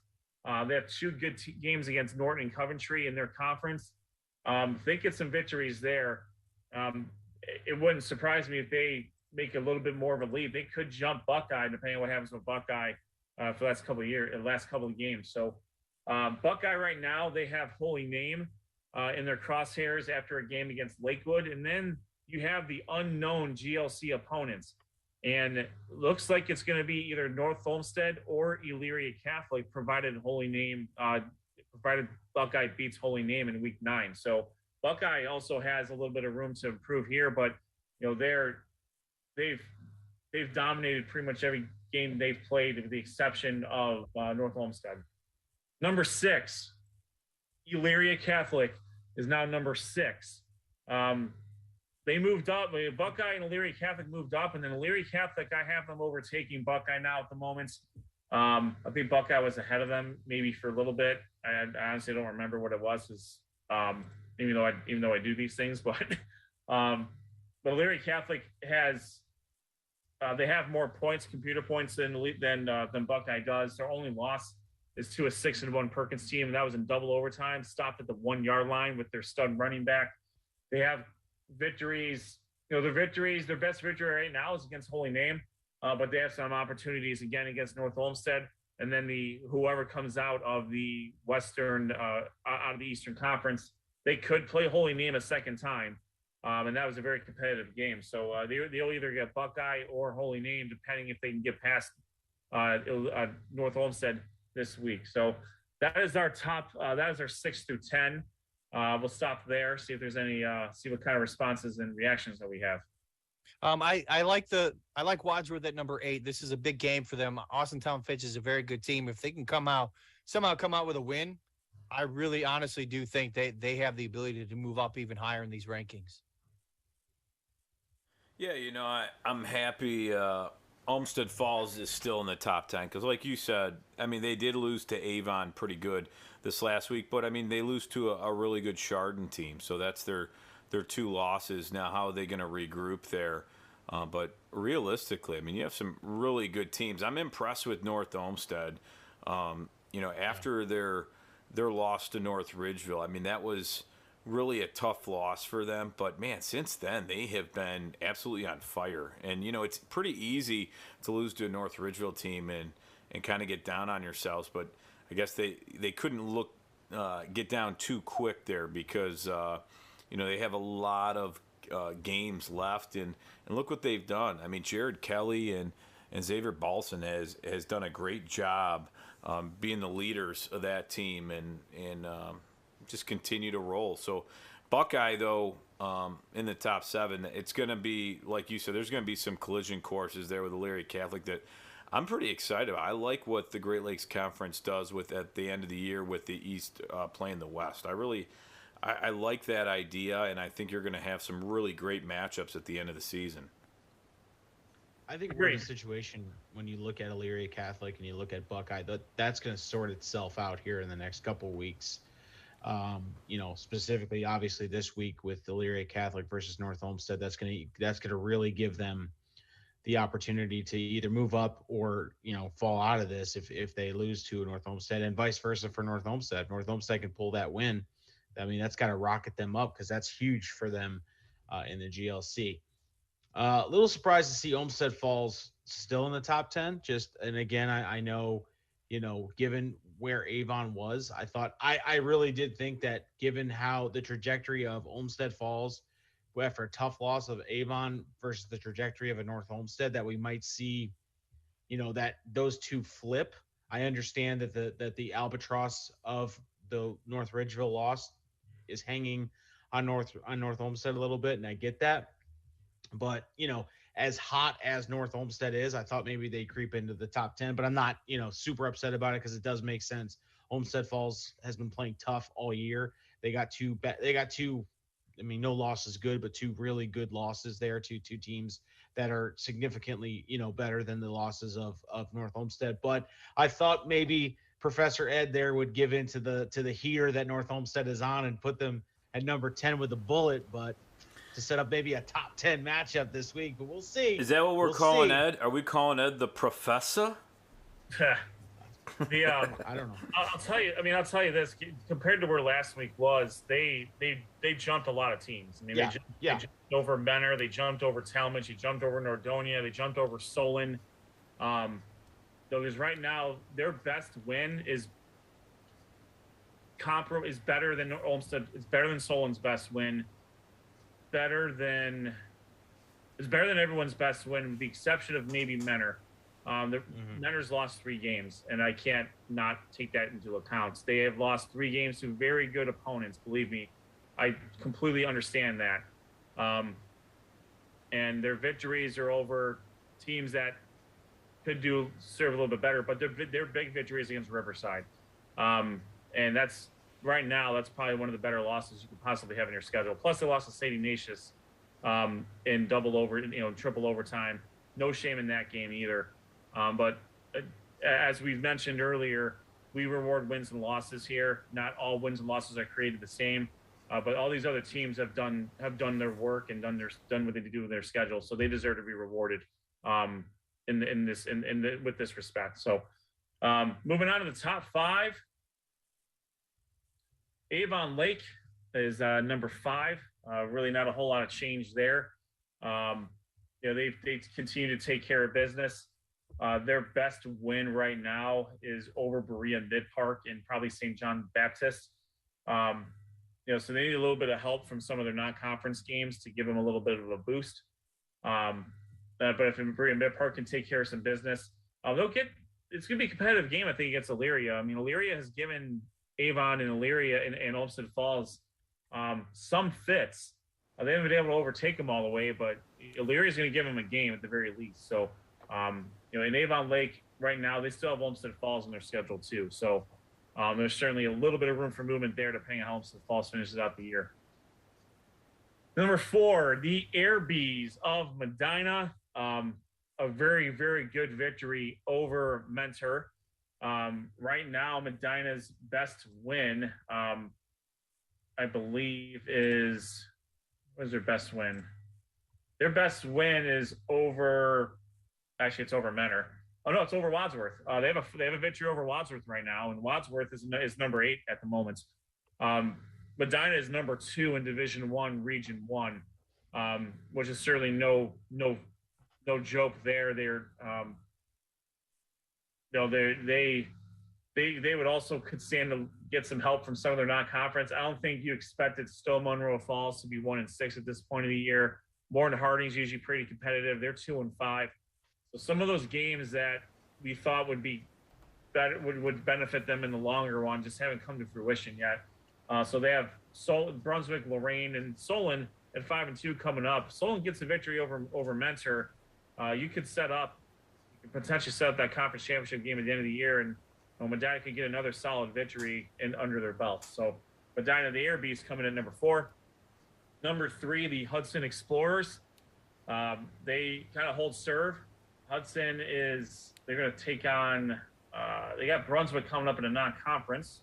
They have 2 good games against Norton and Coventry in their conference. If they get some victories there, it wouldn't surprise me if they make a little bit more of a lead. They could jump Buckeye depending on what happens with Buckeye for the last couple of games. So Buckeye right now, they have Holy Name in their crosshairs after a game against Lakewood. And then you have the unknown GLC opponents. And it looks like it's going to be either North Olmsted or Elyria Catholic, provided Buckeye beats Holy Name in week 9. So Buckeye also has a little bit of room to improve here, but they've dominated pretty much every game they've played, with the exception of North Olmsted. Number 6, Elyria Catholic is now number 6. They moved up. Buckeye and Elyria Catholic moved up, and then Elyria Catholic, I have them overtaking Buckeye now at the moment. I think Buckeye was ahead of them maybe for a little bit. I honestly don't remember what it was, even though I do these things, but Elyria Catholic has they have more points, computer points than Buckeye does. Their only loss is to a 6-1 Perkins team, and that was in double overtime, stopped at the 1-yard line with their stud running back. They have victories. Their best victory right now is against Holy Name, but they have some opportunities again against North Olmsted, and then whoever comes out of the Eastern Conference, they could play Holy Name a second time, and that was a very competitive game. So they'll either get Buckeye or Holy Name, depending if they can get past North Olmsted this week. So that is our top. That is our 6 through 10. We'll stop there. See if there's any. See what kind of responses and reactions that we have. I like Wadsworth at number 8. This is a big game for them. Austintown Fitch is a very good team. If they can somehow come out with a win, I really honestly do think they have the ability to move up even higher in these rankings. Yeah, I'm happy Olmsted Falls is still in the top 10 because, like you said, I mean, they did lose to Avon pretty good this last week, but I mean, they lose to a really good Chardon team, so that's their 2 losses. Now, how are they going to regroup there? But realistically, I mean, you have some really good teams. I'm impressed with North Olmsted. After their loss to North Ridgeville, I mean, that was really a tough loss for them. But, man, since then, they have been absolutely on fire. And, it's pretty easy to lose to a North Ridgeville team and kind of get down on yourselves. But I guess they couldn't get down too quick there because, they have a lot of games left. And look what they've done. I mean, Jared Kelly and Xavier Balson has done a great job being the leaders of that team and just continue to roll. So Buckeye, though, in the top 7, it's going to be, like you said, there's going to be some collision courses there with Elyria Catholic that I'm pretty excited about. I like what the Great Lakes Conference does at the end of the year with the East playing the West. I like that idea, and I think you're going to have some really great matchups at the end of the season. I think we're in a situation when you look at Elyria Catholic and you look at Buckeye, that's going to sort itself out here in the next couple of weeks. Specifically, obviously this week with Elyria Catholic versus North Olmsted, that's going to really give them the opportunity to either move up or, fall out of this if they lose to North Olmsted, and vice versa for North Olmsted. North Olmsted can pull that win. I mean, that's got to rocket them up because that's huge for them in the GLC. A little surprised to see Olmsted Falls still in the top 10. And again, I know, given where Avon was, I really did think that given how the trajectory of Olmsted Falls after a tough loss of Avon versus the trajectory of a North Olmsted, that we might see, that those two flip. I understand that the albatross of the North Ridgeville loss is hanging on North Olmsted a little bit, and I get that. But, as hot as North Olmsted is, I thought maybe they creep into the top 10, but I'm not, super upset about it because it does make sense. Olmsted Falls has been playing tough all year. They got two, I mean, no loss is good, but two really good losses there to two teams that are significantly, better than the losses of North Olmsted. But I thought maybe Professor Ed there would give in to the heater that North Olmsted is on and put them at number 10 with a bullet, but to set up maybe a top 10 matchup this week, but we'll see. Is that what we're calling Ed? Are we calling Ed the professor? I don't know. I'll tell you this. Compared to where last week was, they jumped a lot of teams. I mean, they jumped over Menor, they jumped over Talmadge, they jumped over Nordonia, they jumped over Solon. Because right now their best win is better than Olmsted. It's better than Solon's best win. It's better than everyone's best win, with the exception of maybe Menor. Menor's lost 3 games, and I can't not take that into account. They have lost 3 games to very good opponents. Believe me, I completely understand that. And their victories are over teams that could serve a little bit better, but their big victories against Riverside. And that's right now, that's probably one of the better losses you could possibly have in your schedule. Plus, they lost to St. Ignatius in triple overtime. No shame in that game either. But as we've mentioned earlier, we reward wins and losses here. Not all wins and losses are created the same, but all these other teams have done their work and done what they do with their schedule, so they deserve to be rewarded with this respect. So, moving on to the top 5, Avon Lake is number 5. Really, not a whole lot of change there. They continue to take care of business. Their best win right now is over Berea Mid Park and probably St. John Baptist. So they need a little bit of help from some of their non-conference games to give them a little bit of a boost. But if Berea Mid Park can take care of some business, it's going to be a competitive game, I think, against Elyria. I mean, Elyria has given Avon and Elyria and Olmsted Falls some fits. They haven't been able to overtake them all the way, but Elyria is going to give them a game at the very least. So, in Avon Lake right now, they still have Olmsted Falls in their schedule too. So there's certainly a little bit of room for movement there, depending on how Olmsted Falls finishes out the year. Number 4, the Air Bees of Medina. A very, very good victory over Mentor. Right now, Medina's best win, I believe, is – what is their best win? Their best win is over – actually, it's over Menor. Oh, no, it's over Wadsworth. They have a victory over Wadsworth right now, and Wadsworth is number 8 at the moment. Medina is number 2 in Division I, Region 1, which is certainly no joke there. They would also could stand to get some help from some of their non-conference. I don't think you expected Stowe Monroe Falls to be 1-6 at this point of the year. Warren Harding's usually pretty competitive. They're 2-5. So some of those games that we thought would be better would benefit them in the longer run just haven't come to fruition yet. So they have Brunswick, Lorraine, and Solon at 5-2 coming up. Solon gets a victory over Mentor. You could potentially set up that conference championship game at the end of the year, and Medina could get another solid victory under their belt. So Medina, the Air Bees, coming in number 4. Number 3, the Hudson Explorers. They kind of hold serve. Hudson they're going to take on, they got Brunswick coming up in a non-conference.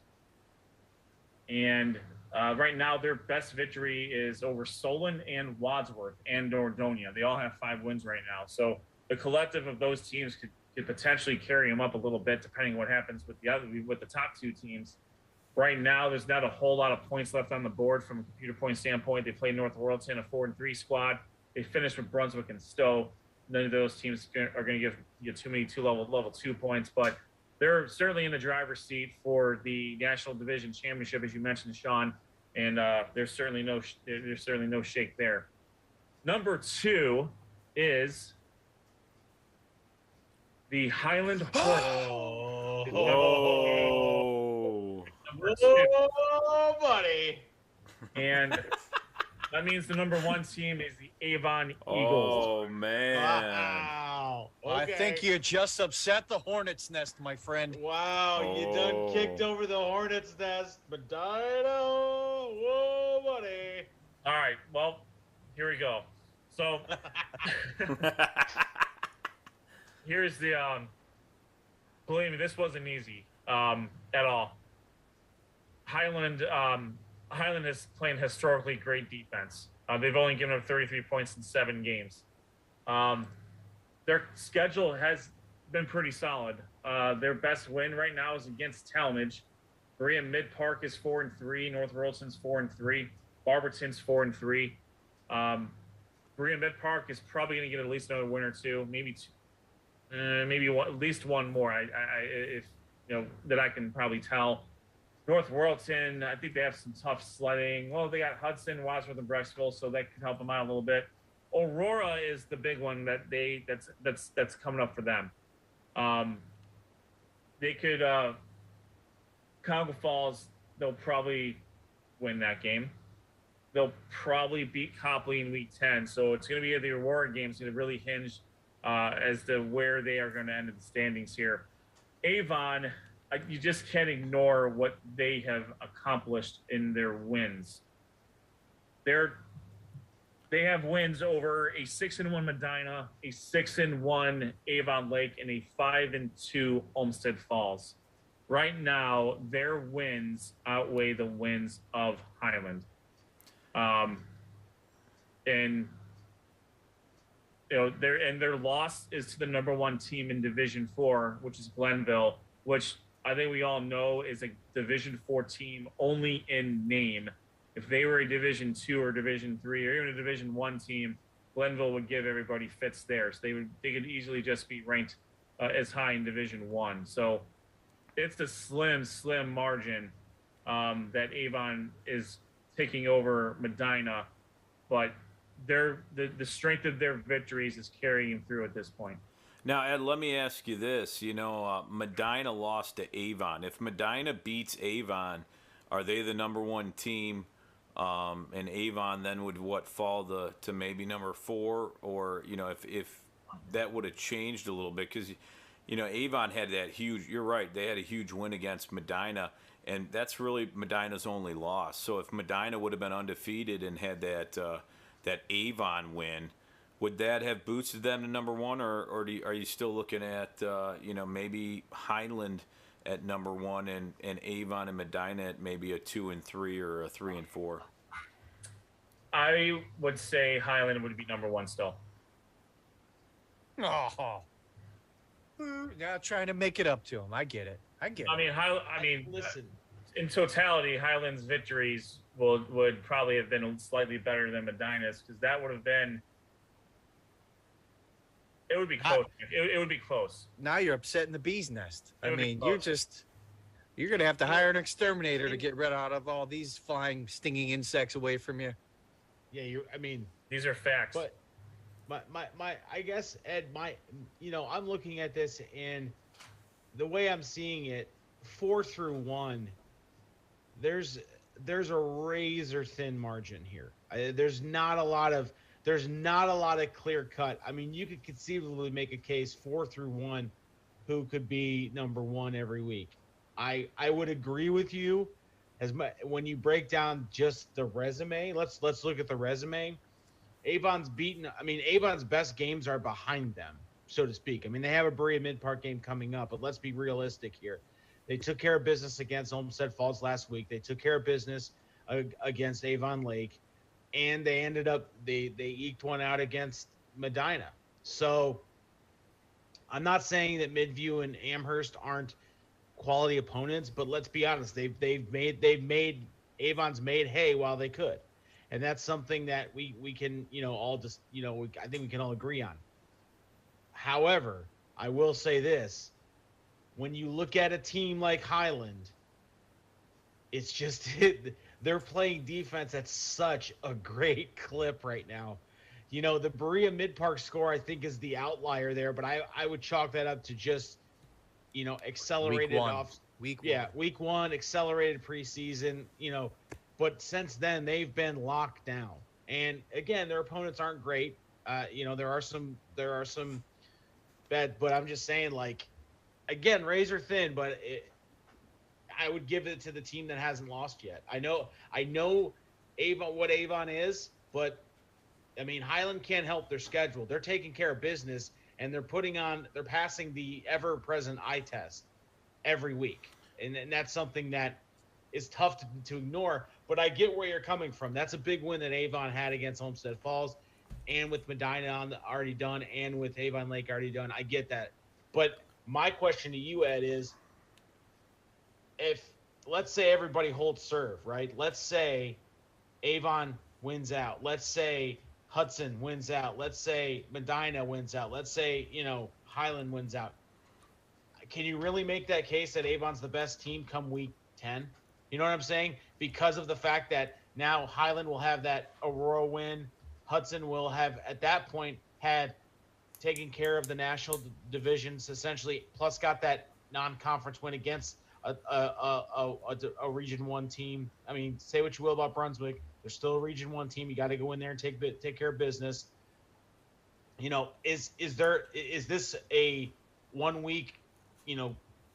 And right now, their best victory is over Solon and Wadsworth and Nordonia. They all have 5 wins right now. So the collective of those teams could potentially carry them up a little bit, depending on what happens with the top 2 teams. Right now, there's not a whole lot of points left on the board from a computer point standpoint. They play North Royalton, a 4-3 squad. They finished with Brunswick and Stowe. None of those teams are going to give you too many level 2 points, but they're certainly in the driver's seat for the National Division Championship, as you mentioned, Sean. And there's certainly no shake there. Number 2 is the Highland Hornets. Oh, buddy. And that means the number 1 team is the Avon Eagles. Oh, man. Wow. Okay. I think you just upset the hornet's nest, my friend. Wow, you done kicked over the hornet's nest. Medina. Whoa, buddy. All right, well, here we go. So here's the believe me, this wasn't easy at all. Highland is playing historically great defense. They've only given up 33 points in 7 games. Their schedule has been pretty solid. Their best win right now is against Talmadge. Berea Mid Park is 4-3. North Royalton's 4-3. Barberton's 4-3. Berea Mid Park is probably going to get at least another win or two, maybe one, at least one more. If that I can probably tell. North Royalton, I think they have some tough sledding. Well, they got Hudson, Wadsworth, and Brecksville, so that could help them out a little bit. Aurora is the big one that's coming up for them. They could Cuyahoga Falls. They'll probably win that game. They'll probably beat Copley in week 10. So it's going to be the Aurora game. It's going to really hinge as to where they are going to end in the standings here. Avon, you just can't ignore what they have accomplished in their wins. They have wins over a 6-1 Medina, a 6-1 Avon Lake, and a 5-2 Olmsted Falls. Right now, their wins outweigh the wins of Highland. And their loss is to the number 1 team in Division 4, which is Glenville, which I think we all know is a Division 4 team only in name. If they were a Division 2 or Division 3 or even a Division 1 team, Glenville would give everybody fits there. So they could easily just be ranked as high in Division 1. So it's a slim margin that Avon is taking over Medina, but the strength of their victories is carrying them through at this point. Now, Ed, let me ask you this. Medina lost to Avon. If Medina beats Avon, are they the number 1 team? And Avon then would fall to maybe number 4? Or, if that would have changed a little bit, because, Avon had that huge, you're right, they had a huge win against Medina, and that's really Medina's only loss. So if Medina would have been undefeated and had that Avon win, would that have boosted them to number 1, or are you still looking at maybe Highland at number 1 and Avon and Medina at maybe a 2 and 3 or a 3 and 4? I would say Highland would be number 1 still. Oh, now trying to make it up to him. I get it. I mean, listen. In totality, Highland's victories would probably have been slightly better than Medina's, because that would have been. It would be close. It would be close. Now you're upsetting the bee's nest. I mean, you're going to have to hire an exterminator to get rid of all these flying, stinging insects away from you. Yeah, these are facts. But I guess, Ed, I'm looking at this, and the way I'm seeing it, 4 through 1, there's a razor thin margin here. There's not a lot of clear cut. I mean, you could conceivably make a case 4 through 1 who could be number 1 every week. I would agree with you when you break down just the resume. Let's look at the resume. Avon's best games are behind them, so to speak. I mean, they have a Berea Mid Park game coming up, but let's be realistic here. They took care of business against Olmsted Falls last week. They took care of business against Avon Lake, and they ended up they eked one out against Medina. So I'm not saying that Midview and Amherst aren't quality opponents, but let's be honest, Avon's made hay while they could. And that's something that we can, all just, I think we can all agree on. However, I will say this. When you look at a team like Highland, it's just they're playing defense at such a great clip right now. The Berea Mid-Park score, I think, is the outlier there, but I would chalk that up to just, accelerated week one, accelerated preseason, but since then they've been locked down. And again, their opponents aren't great. There are some bad, but I'm just saying, like, again, razor thin, but I would give it to the team that hasn't lost yet. I know Avon, what Avon is, but I mean, Highland can't help their schedule. They're taking care of business, and they're passing the ever-present eye test every week. And that's something that is tough to ignore, but I get where you're coming from. That's a big win that Avon had against Homestead Falls, and with Medina already done, and with Avon Lake already done. I get that. But my question to you, Ed, is if, let's say everybody holds serve, right? Let's say Avon wins out. Let's say Hudson wins out. Let's say Medina wins out. Let's say, Highland wins out. Can you really make that case that Avon's the best team come week 10? You know what I'm saying? Because of the fact that now Highland will have that Aurora win. Hudson will have, at that point, had taken care of the national divisions, essentially, plus got that non-conference win against a Region 1 team. I mean, say what you will about Brunswick. They're still a Region 1 team. You got to go in there and take care of business. Is this a 1 week,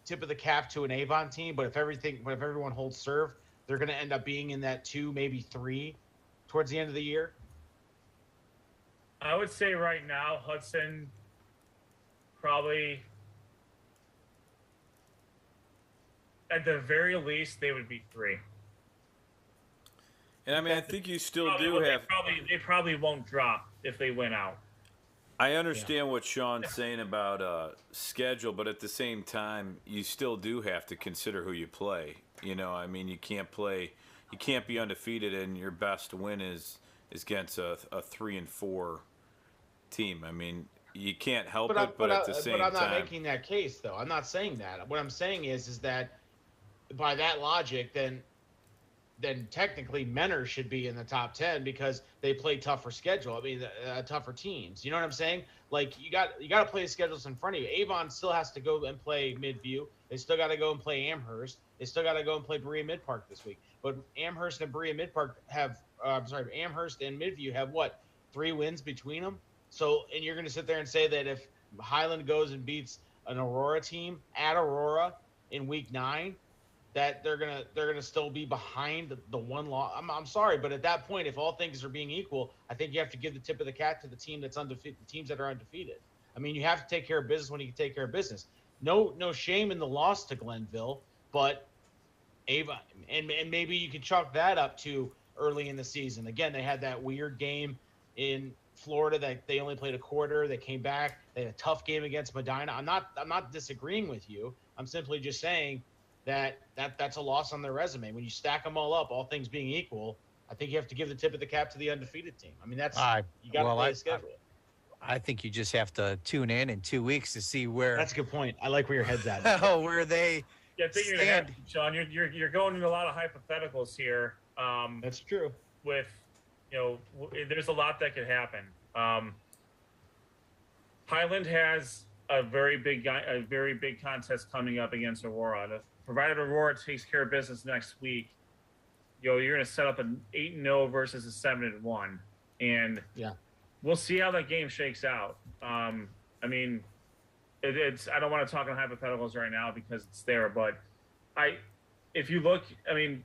tip of the cap to an Avon team? But if everyone holds serve, they're going to end up being in that 2, maybe 3 towards the end of the year. I would say right now, Hudson probably, at the very least, they would be 3. And I mean, I think you still They probably won't drop if they win out. I understand what Sean's saying about schedule, but at the same time, you still do have to consider who you play. I mean, you can't be undefeated, and your best win is against a 3-4 team. I mean, you can't help it, but at the same time. But I'm not making that case, though. I'm not saying that. What I'm saying is that by that logic, then technically Menor should be in the top 10 because they play tougher schedule. I mean, tougher teams. You know what I'm saying? Like, you got to play the schedules in front of you. Avon still has to go and play Midview. They still got to go and play Amherst. They still got to go and play Berea Mid-Park this week. But Amherst and Berea Mid-Park Amherst and Midview have 3 wins between them. So, and you're going to sit there and say that if Highland goes and beats an Aurora team at Aurora in week 9, that they're gonna still be behind the one loss. I'm sorry, but at that point, if all things are being equal, I think you have to give the tip of the cap to the team that's undefeated, the teams that are undefeated. I mean, you have to take care of business when you can take care of business. No shame in the loss to Glenville, but Avon, and maybe you could chalk that up to early in the season. Again, they had that weird game in Florida that they only played a quarter. They came back. They had a tough game against Medina. I'm not disagreeing with you. I'm simply just saying that's a loss on their resume. When you stack them all up, all things being equal, I think you have to give the tip of the cap to the undefeated team. I mean, you got to play the schedule. I think you just have to tune in 2 weeks to see where. That's a good point. I like where your head's at. Where they stand. Sean, you're going into a lot of hypotheticals here. That's true. With, there's a lot that could happen. Highland has a very big contest coming up against Aurora. Provided Aurora takes care of business next week, you're going to set up an 8-0 versus a 7-1, and we'll see how that game shakes out. I mean, it's I don't want to talk in hypotheticals right now because it's there, but if you look, I mean,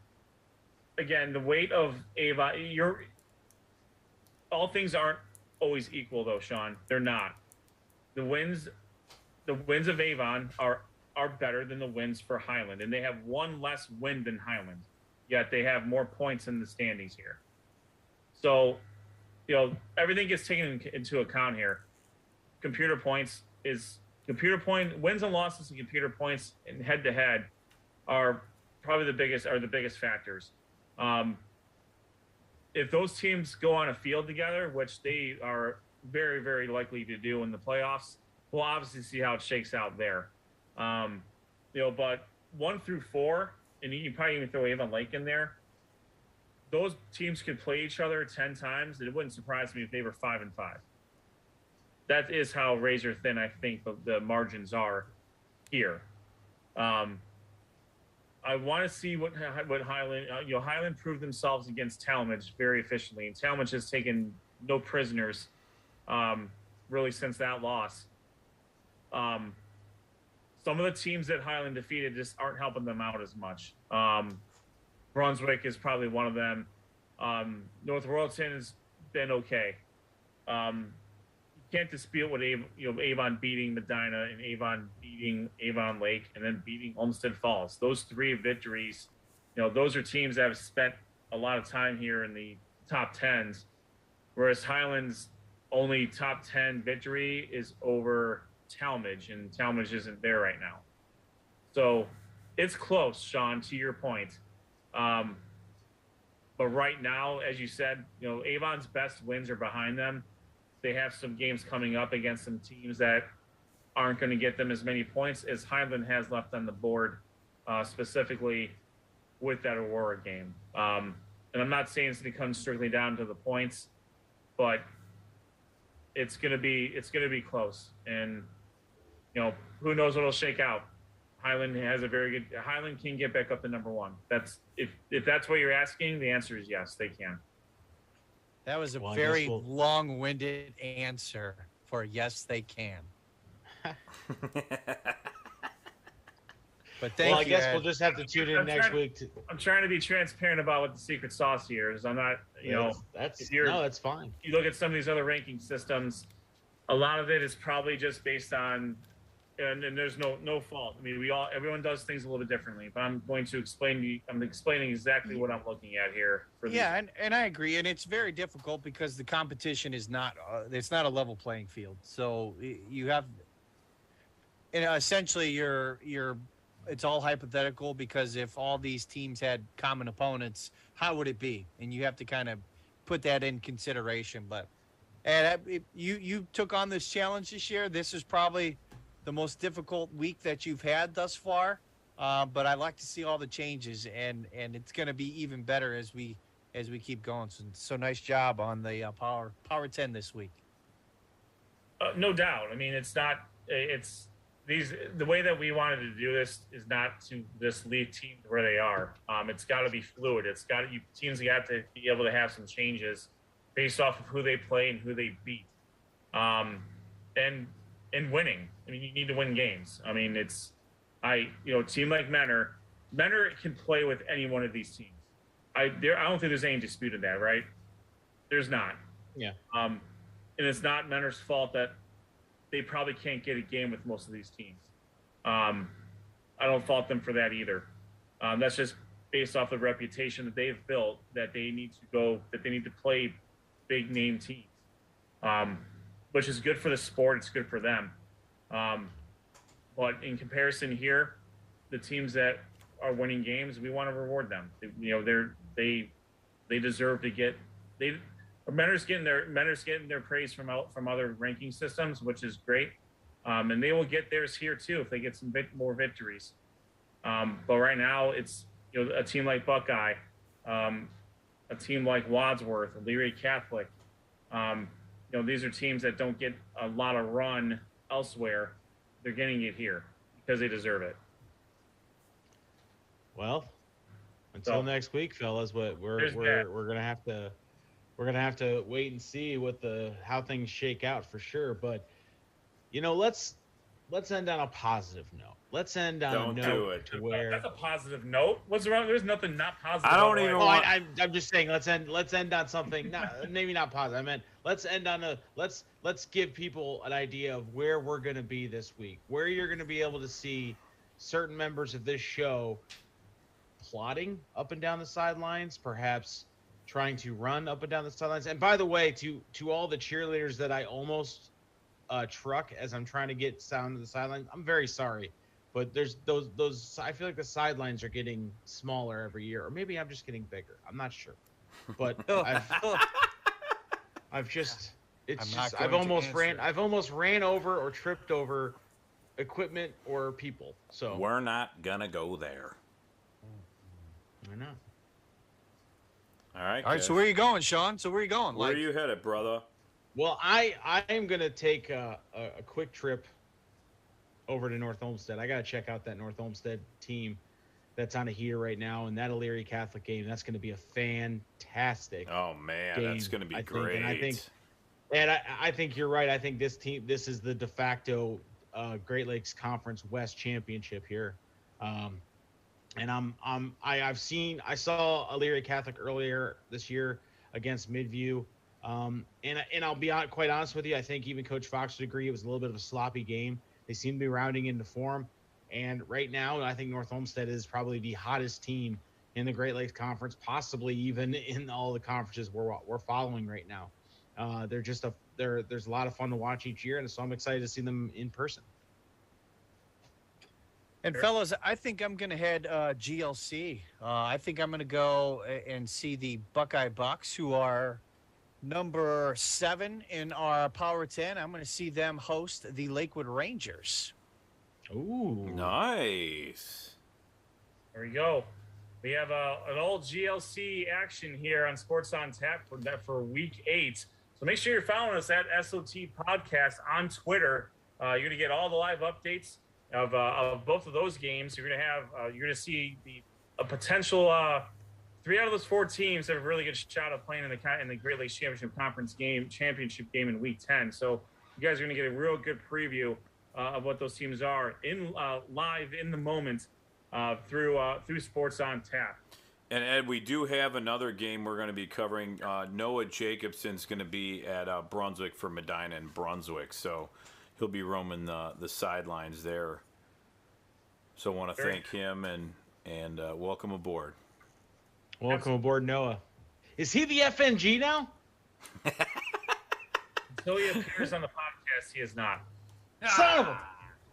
again, the weight of Avon, all things aren't always equal though, Sean. They're not. The wins of Avon are better than the wins for Highland, and they have 1 less win than Highland, yet they have more points in the standings here. So, everything gets taken into account here. Wins and losses and computer points and head-to-head are probably the biggest factors. if those teams go on a field together, which they are very, very likely to do in the playoffs, we'll obviously see how it shakes out there. But 1 through 4, and you can probably even throw Avon Lake in there. Those teams could play each other 10 times. It wouldn't surprise me if they were 5-5. That is how razor thin I think the margins are here. I want to see what Highland, Highland proved themselves against Talmadge very efficiently, and Talmadge has taken no prisoners, really since that loss. Some of the teams that Highland defeated just aren't helping them out as much. Brunswick is probably one of them. North Royalton has been okay. You can't dispute what Avon beating Medina and Avon beating Avon Lake and then beating Olmsted Falls. Those 3 victories, those are teams that have spent a lot of time here in the top 10s, whereas Highland's only top 10 victory is over Talmadge, and Talmadge isn't there right now. So it's close, Sean, to your point. But right now, as you said, Avon's best wins are behind them. They have some games coming up against some teams that aren't going to get them as many points as Highland has left on the board, specifically with that Aurora game. And I'm not saying it's going to come strictly down to the points, but it's going to be close. And who knows what'll shake out. Highland has a very good. Highland can get back up to number 1. That's if that's what you're asking. The answer is yes, they can. That was a very long-winded answer for yes, they can. But thank you. I guess we'll just have to tune in next week. I'm trying to be transparent about what the secret sauce here is. I'm not, that's fine. You look at some of these other ranking systems, a lot of it is probably just based on, and there's no fault. I mean, everyone does things a little bit differently, but I'm explaining exactly what I'm looking at here. And I agree. And it's very difficult because the competition is it's not a level playing field. So you have, essentially it's all hypothetical, because if all these teams had common opponents, how would it be? And you have to kind of put that in consideration. But you took on this challenge this year. This is probably the most difficult week that you've had thus far, but I like to see all the changes, and it's going to be even better as we keep going. So nice job on the Power 10 this week. No doubt. I mean, the way that we wanted to do this is not to just leave teams where they are. It's got to be fluid. Teams got to be able to have some changes based off of who they play and who they beat, and winning. I mean, you need to win games. I mean, a team like Menor can play with any one of these teams. I don't think there's any dispute of that, right? There's not. Yeah. And it's not Menor's fault that they probably can't get a game with most of these teams. I don't fault them for that either. That's just based off the reputation that they've built, that they need to play big name teams, which is good for the sport. It's good for them. But in comparison here, the teams that are winning games, we want to reward them. They deserve to get Menor's getting their praise from other ranking systems, which is great. And they will get theirs here too if they get some more victories. But right now it's a team like Buckeye, a team like Wadsworth, Leary Catholic. These are teams that don't get a lot of run elsewhere. They're getting it here because they deserve it. Well, until next week, fellas, we're gonna have to wait and see how things shake out for sure. But let's end on a positive note. Let's end on That's a positive note. What's wrong? There's nothing not positive. I don't even want. I'm just saying. Let's end on something. Maybe not positive. I meant let's end on let's give people an idea of where we're going to be this week. Where you're going to be able to see certain members of this show plotting up and down the sidelines, perhaps trying to run up and down the sidelines. And by the way, to all the cheerleaders that I almost truck as I'm trying to get sound to the sidelines, I'm very sorry. But there's those. I feel like the sidelines are getting smaller every year, or maybe I'm just getting bigger. I'm not sure. but I've almost ran over or tripped over equipment or people. So we're not gonna go there. I know. All right. All right. So where are you going, Sean? Where are you headed, brother? Well, I am gonna take a quick trip over to North Olmsted. I gotta check out that North Olmsted team that's on a heater right now, and that Elyria Catholic game. That's gonna be a fantastic. Oh man, game, that's gonna be great. And I think you're right. I think this is the de facto Great Lakes Conference West Championship here. And I saw Elyria Catholic earlier this year against Midview. And I'll be quite honest with you, I think even Coach Fox would agree it was a little bit of a sloppy game. They seem to be rounding into form. And right now, I think North Olmsted is probably the hottest team in the Great Lakes Conference, possibly even in all the conferences we're following right now. There's a lot of fun to watch each year, and so I'm excited to see them in person. And fellas, I think I'm going to head GLC. I think I'm going to go and see the Buckeye Bucks, who are number 7 in our Power 10. I'm going to see them host the Lakewood Rangers. Ooh, nice. There we go. We have an old GLC action here on Sports on Tap for week 8. So make sure you're following us at SOT Podcast on Twitter. You're going to get all the live updates of both of those games. You're going to see a potential 3 out of those 4 teams have a really good shot of playing in the Great Lakes Championship game in week 10. So you guys are going to get a real good preview of what those teams are in live in the moment through Sports on Tap. And Ed, we do have another game we're going to be covering. Noah Jacobson's going to be at Brunswick for Medina and Brunswick, so he'll be roaming the sidelines there. So I want to thank him and welcome aboard. Welcome aboard, Noah. Is he the FNG now? Until he appears on the podcast, he is not. Son of a...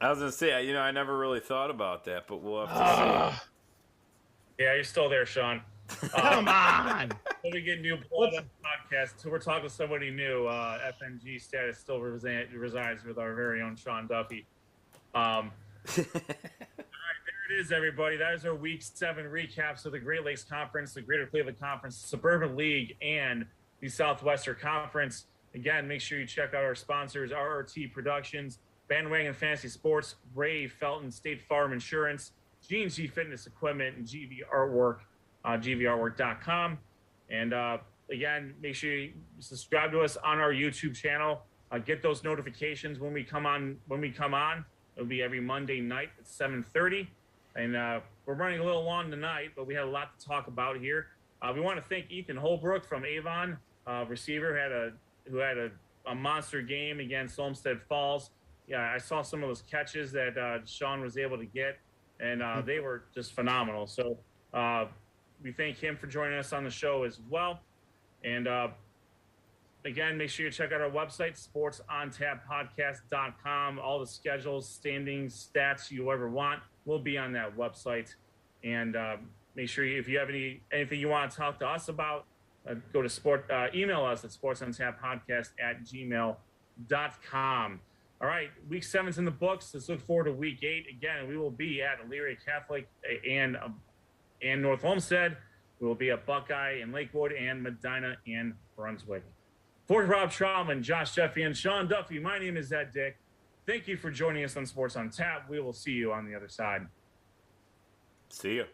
I was going to say, I never really thought about that, but we'll have to see. Yeah, you're still there, Sean. Come on. When we get new blood on the podcast, so we're talking to somebody new. FNG status still resides with our very own Sean Duffy. All right, there it is, everybody. That is our Week 7 recaps of the Great Lakes Conference, the Greater Cleveland Conference, Suburban League, and the Southwestern Conference. Again, make sure you check out our sponsors, RRT Productions, Bandwagon Fantasy Sports, Ray Felton State Farm Insurance, G&G Fitness Equipment, and GV Artwork, gvartwork.com. And again, make sure you subscribe to us on our YouTube channel. Get those notifications when we come on. It'll be every Monday night at 7:30. And we're running a little long tonight, but we had a lot to talk about here. We want to thank Ethan Holbrook from Avon, receiver, who had a monster game against Olmsted Falls. Yeah, I saw some of those catches that Sean was able to get, and they were just phenomenal. So we thank him for joining us on the show as well. And again, make sure you check out our website, sportsontappodcast.com. All the schedules, standings, stats you ever want will be on that website. And make sure if you have anything you want to talk to us about, go to email us at sportsontappodcast@gmail.com. All right, Week 7's in the books. Let's look forward to Week 8. Again, we will be at Elyria Catholic and North Olmsted. We will be at Buckeye and Lakewood and Medina and Brunswick. For Rob Trautman, Josh Jeffy, and Sean Duffy, my name is Ed Dick. Thank you for joining us on Sports on Tap. We will see you on the other side. See you.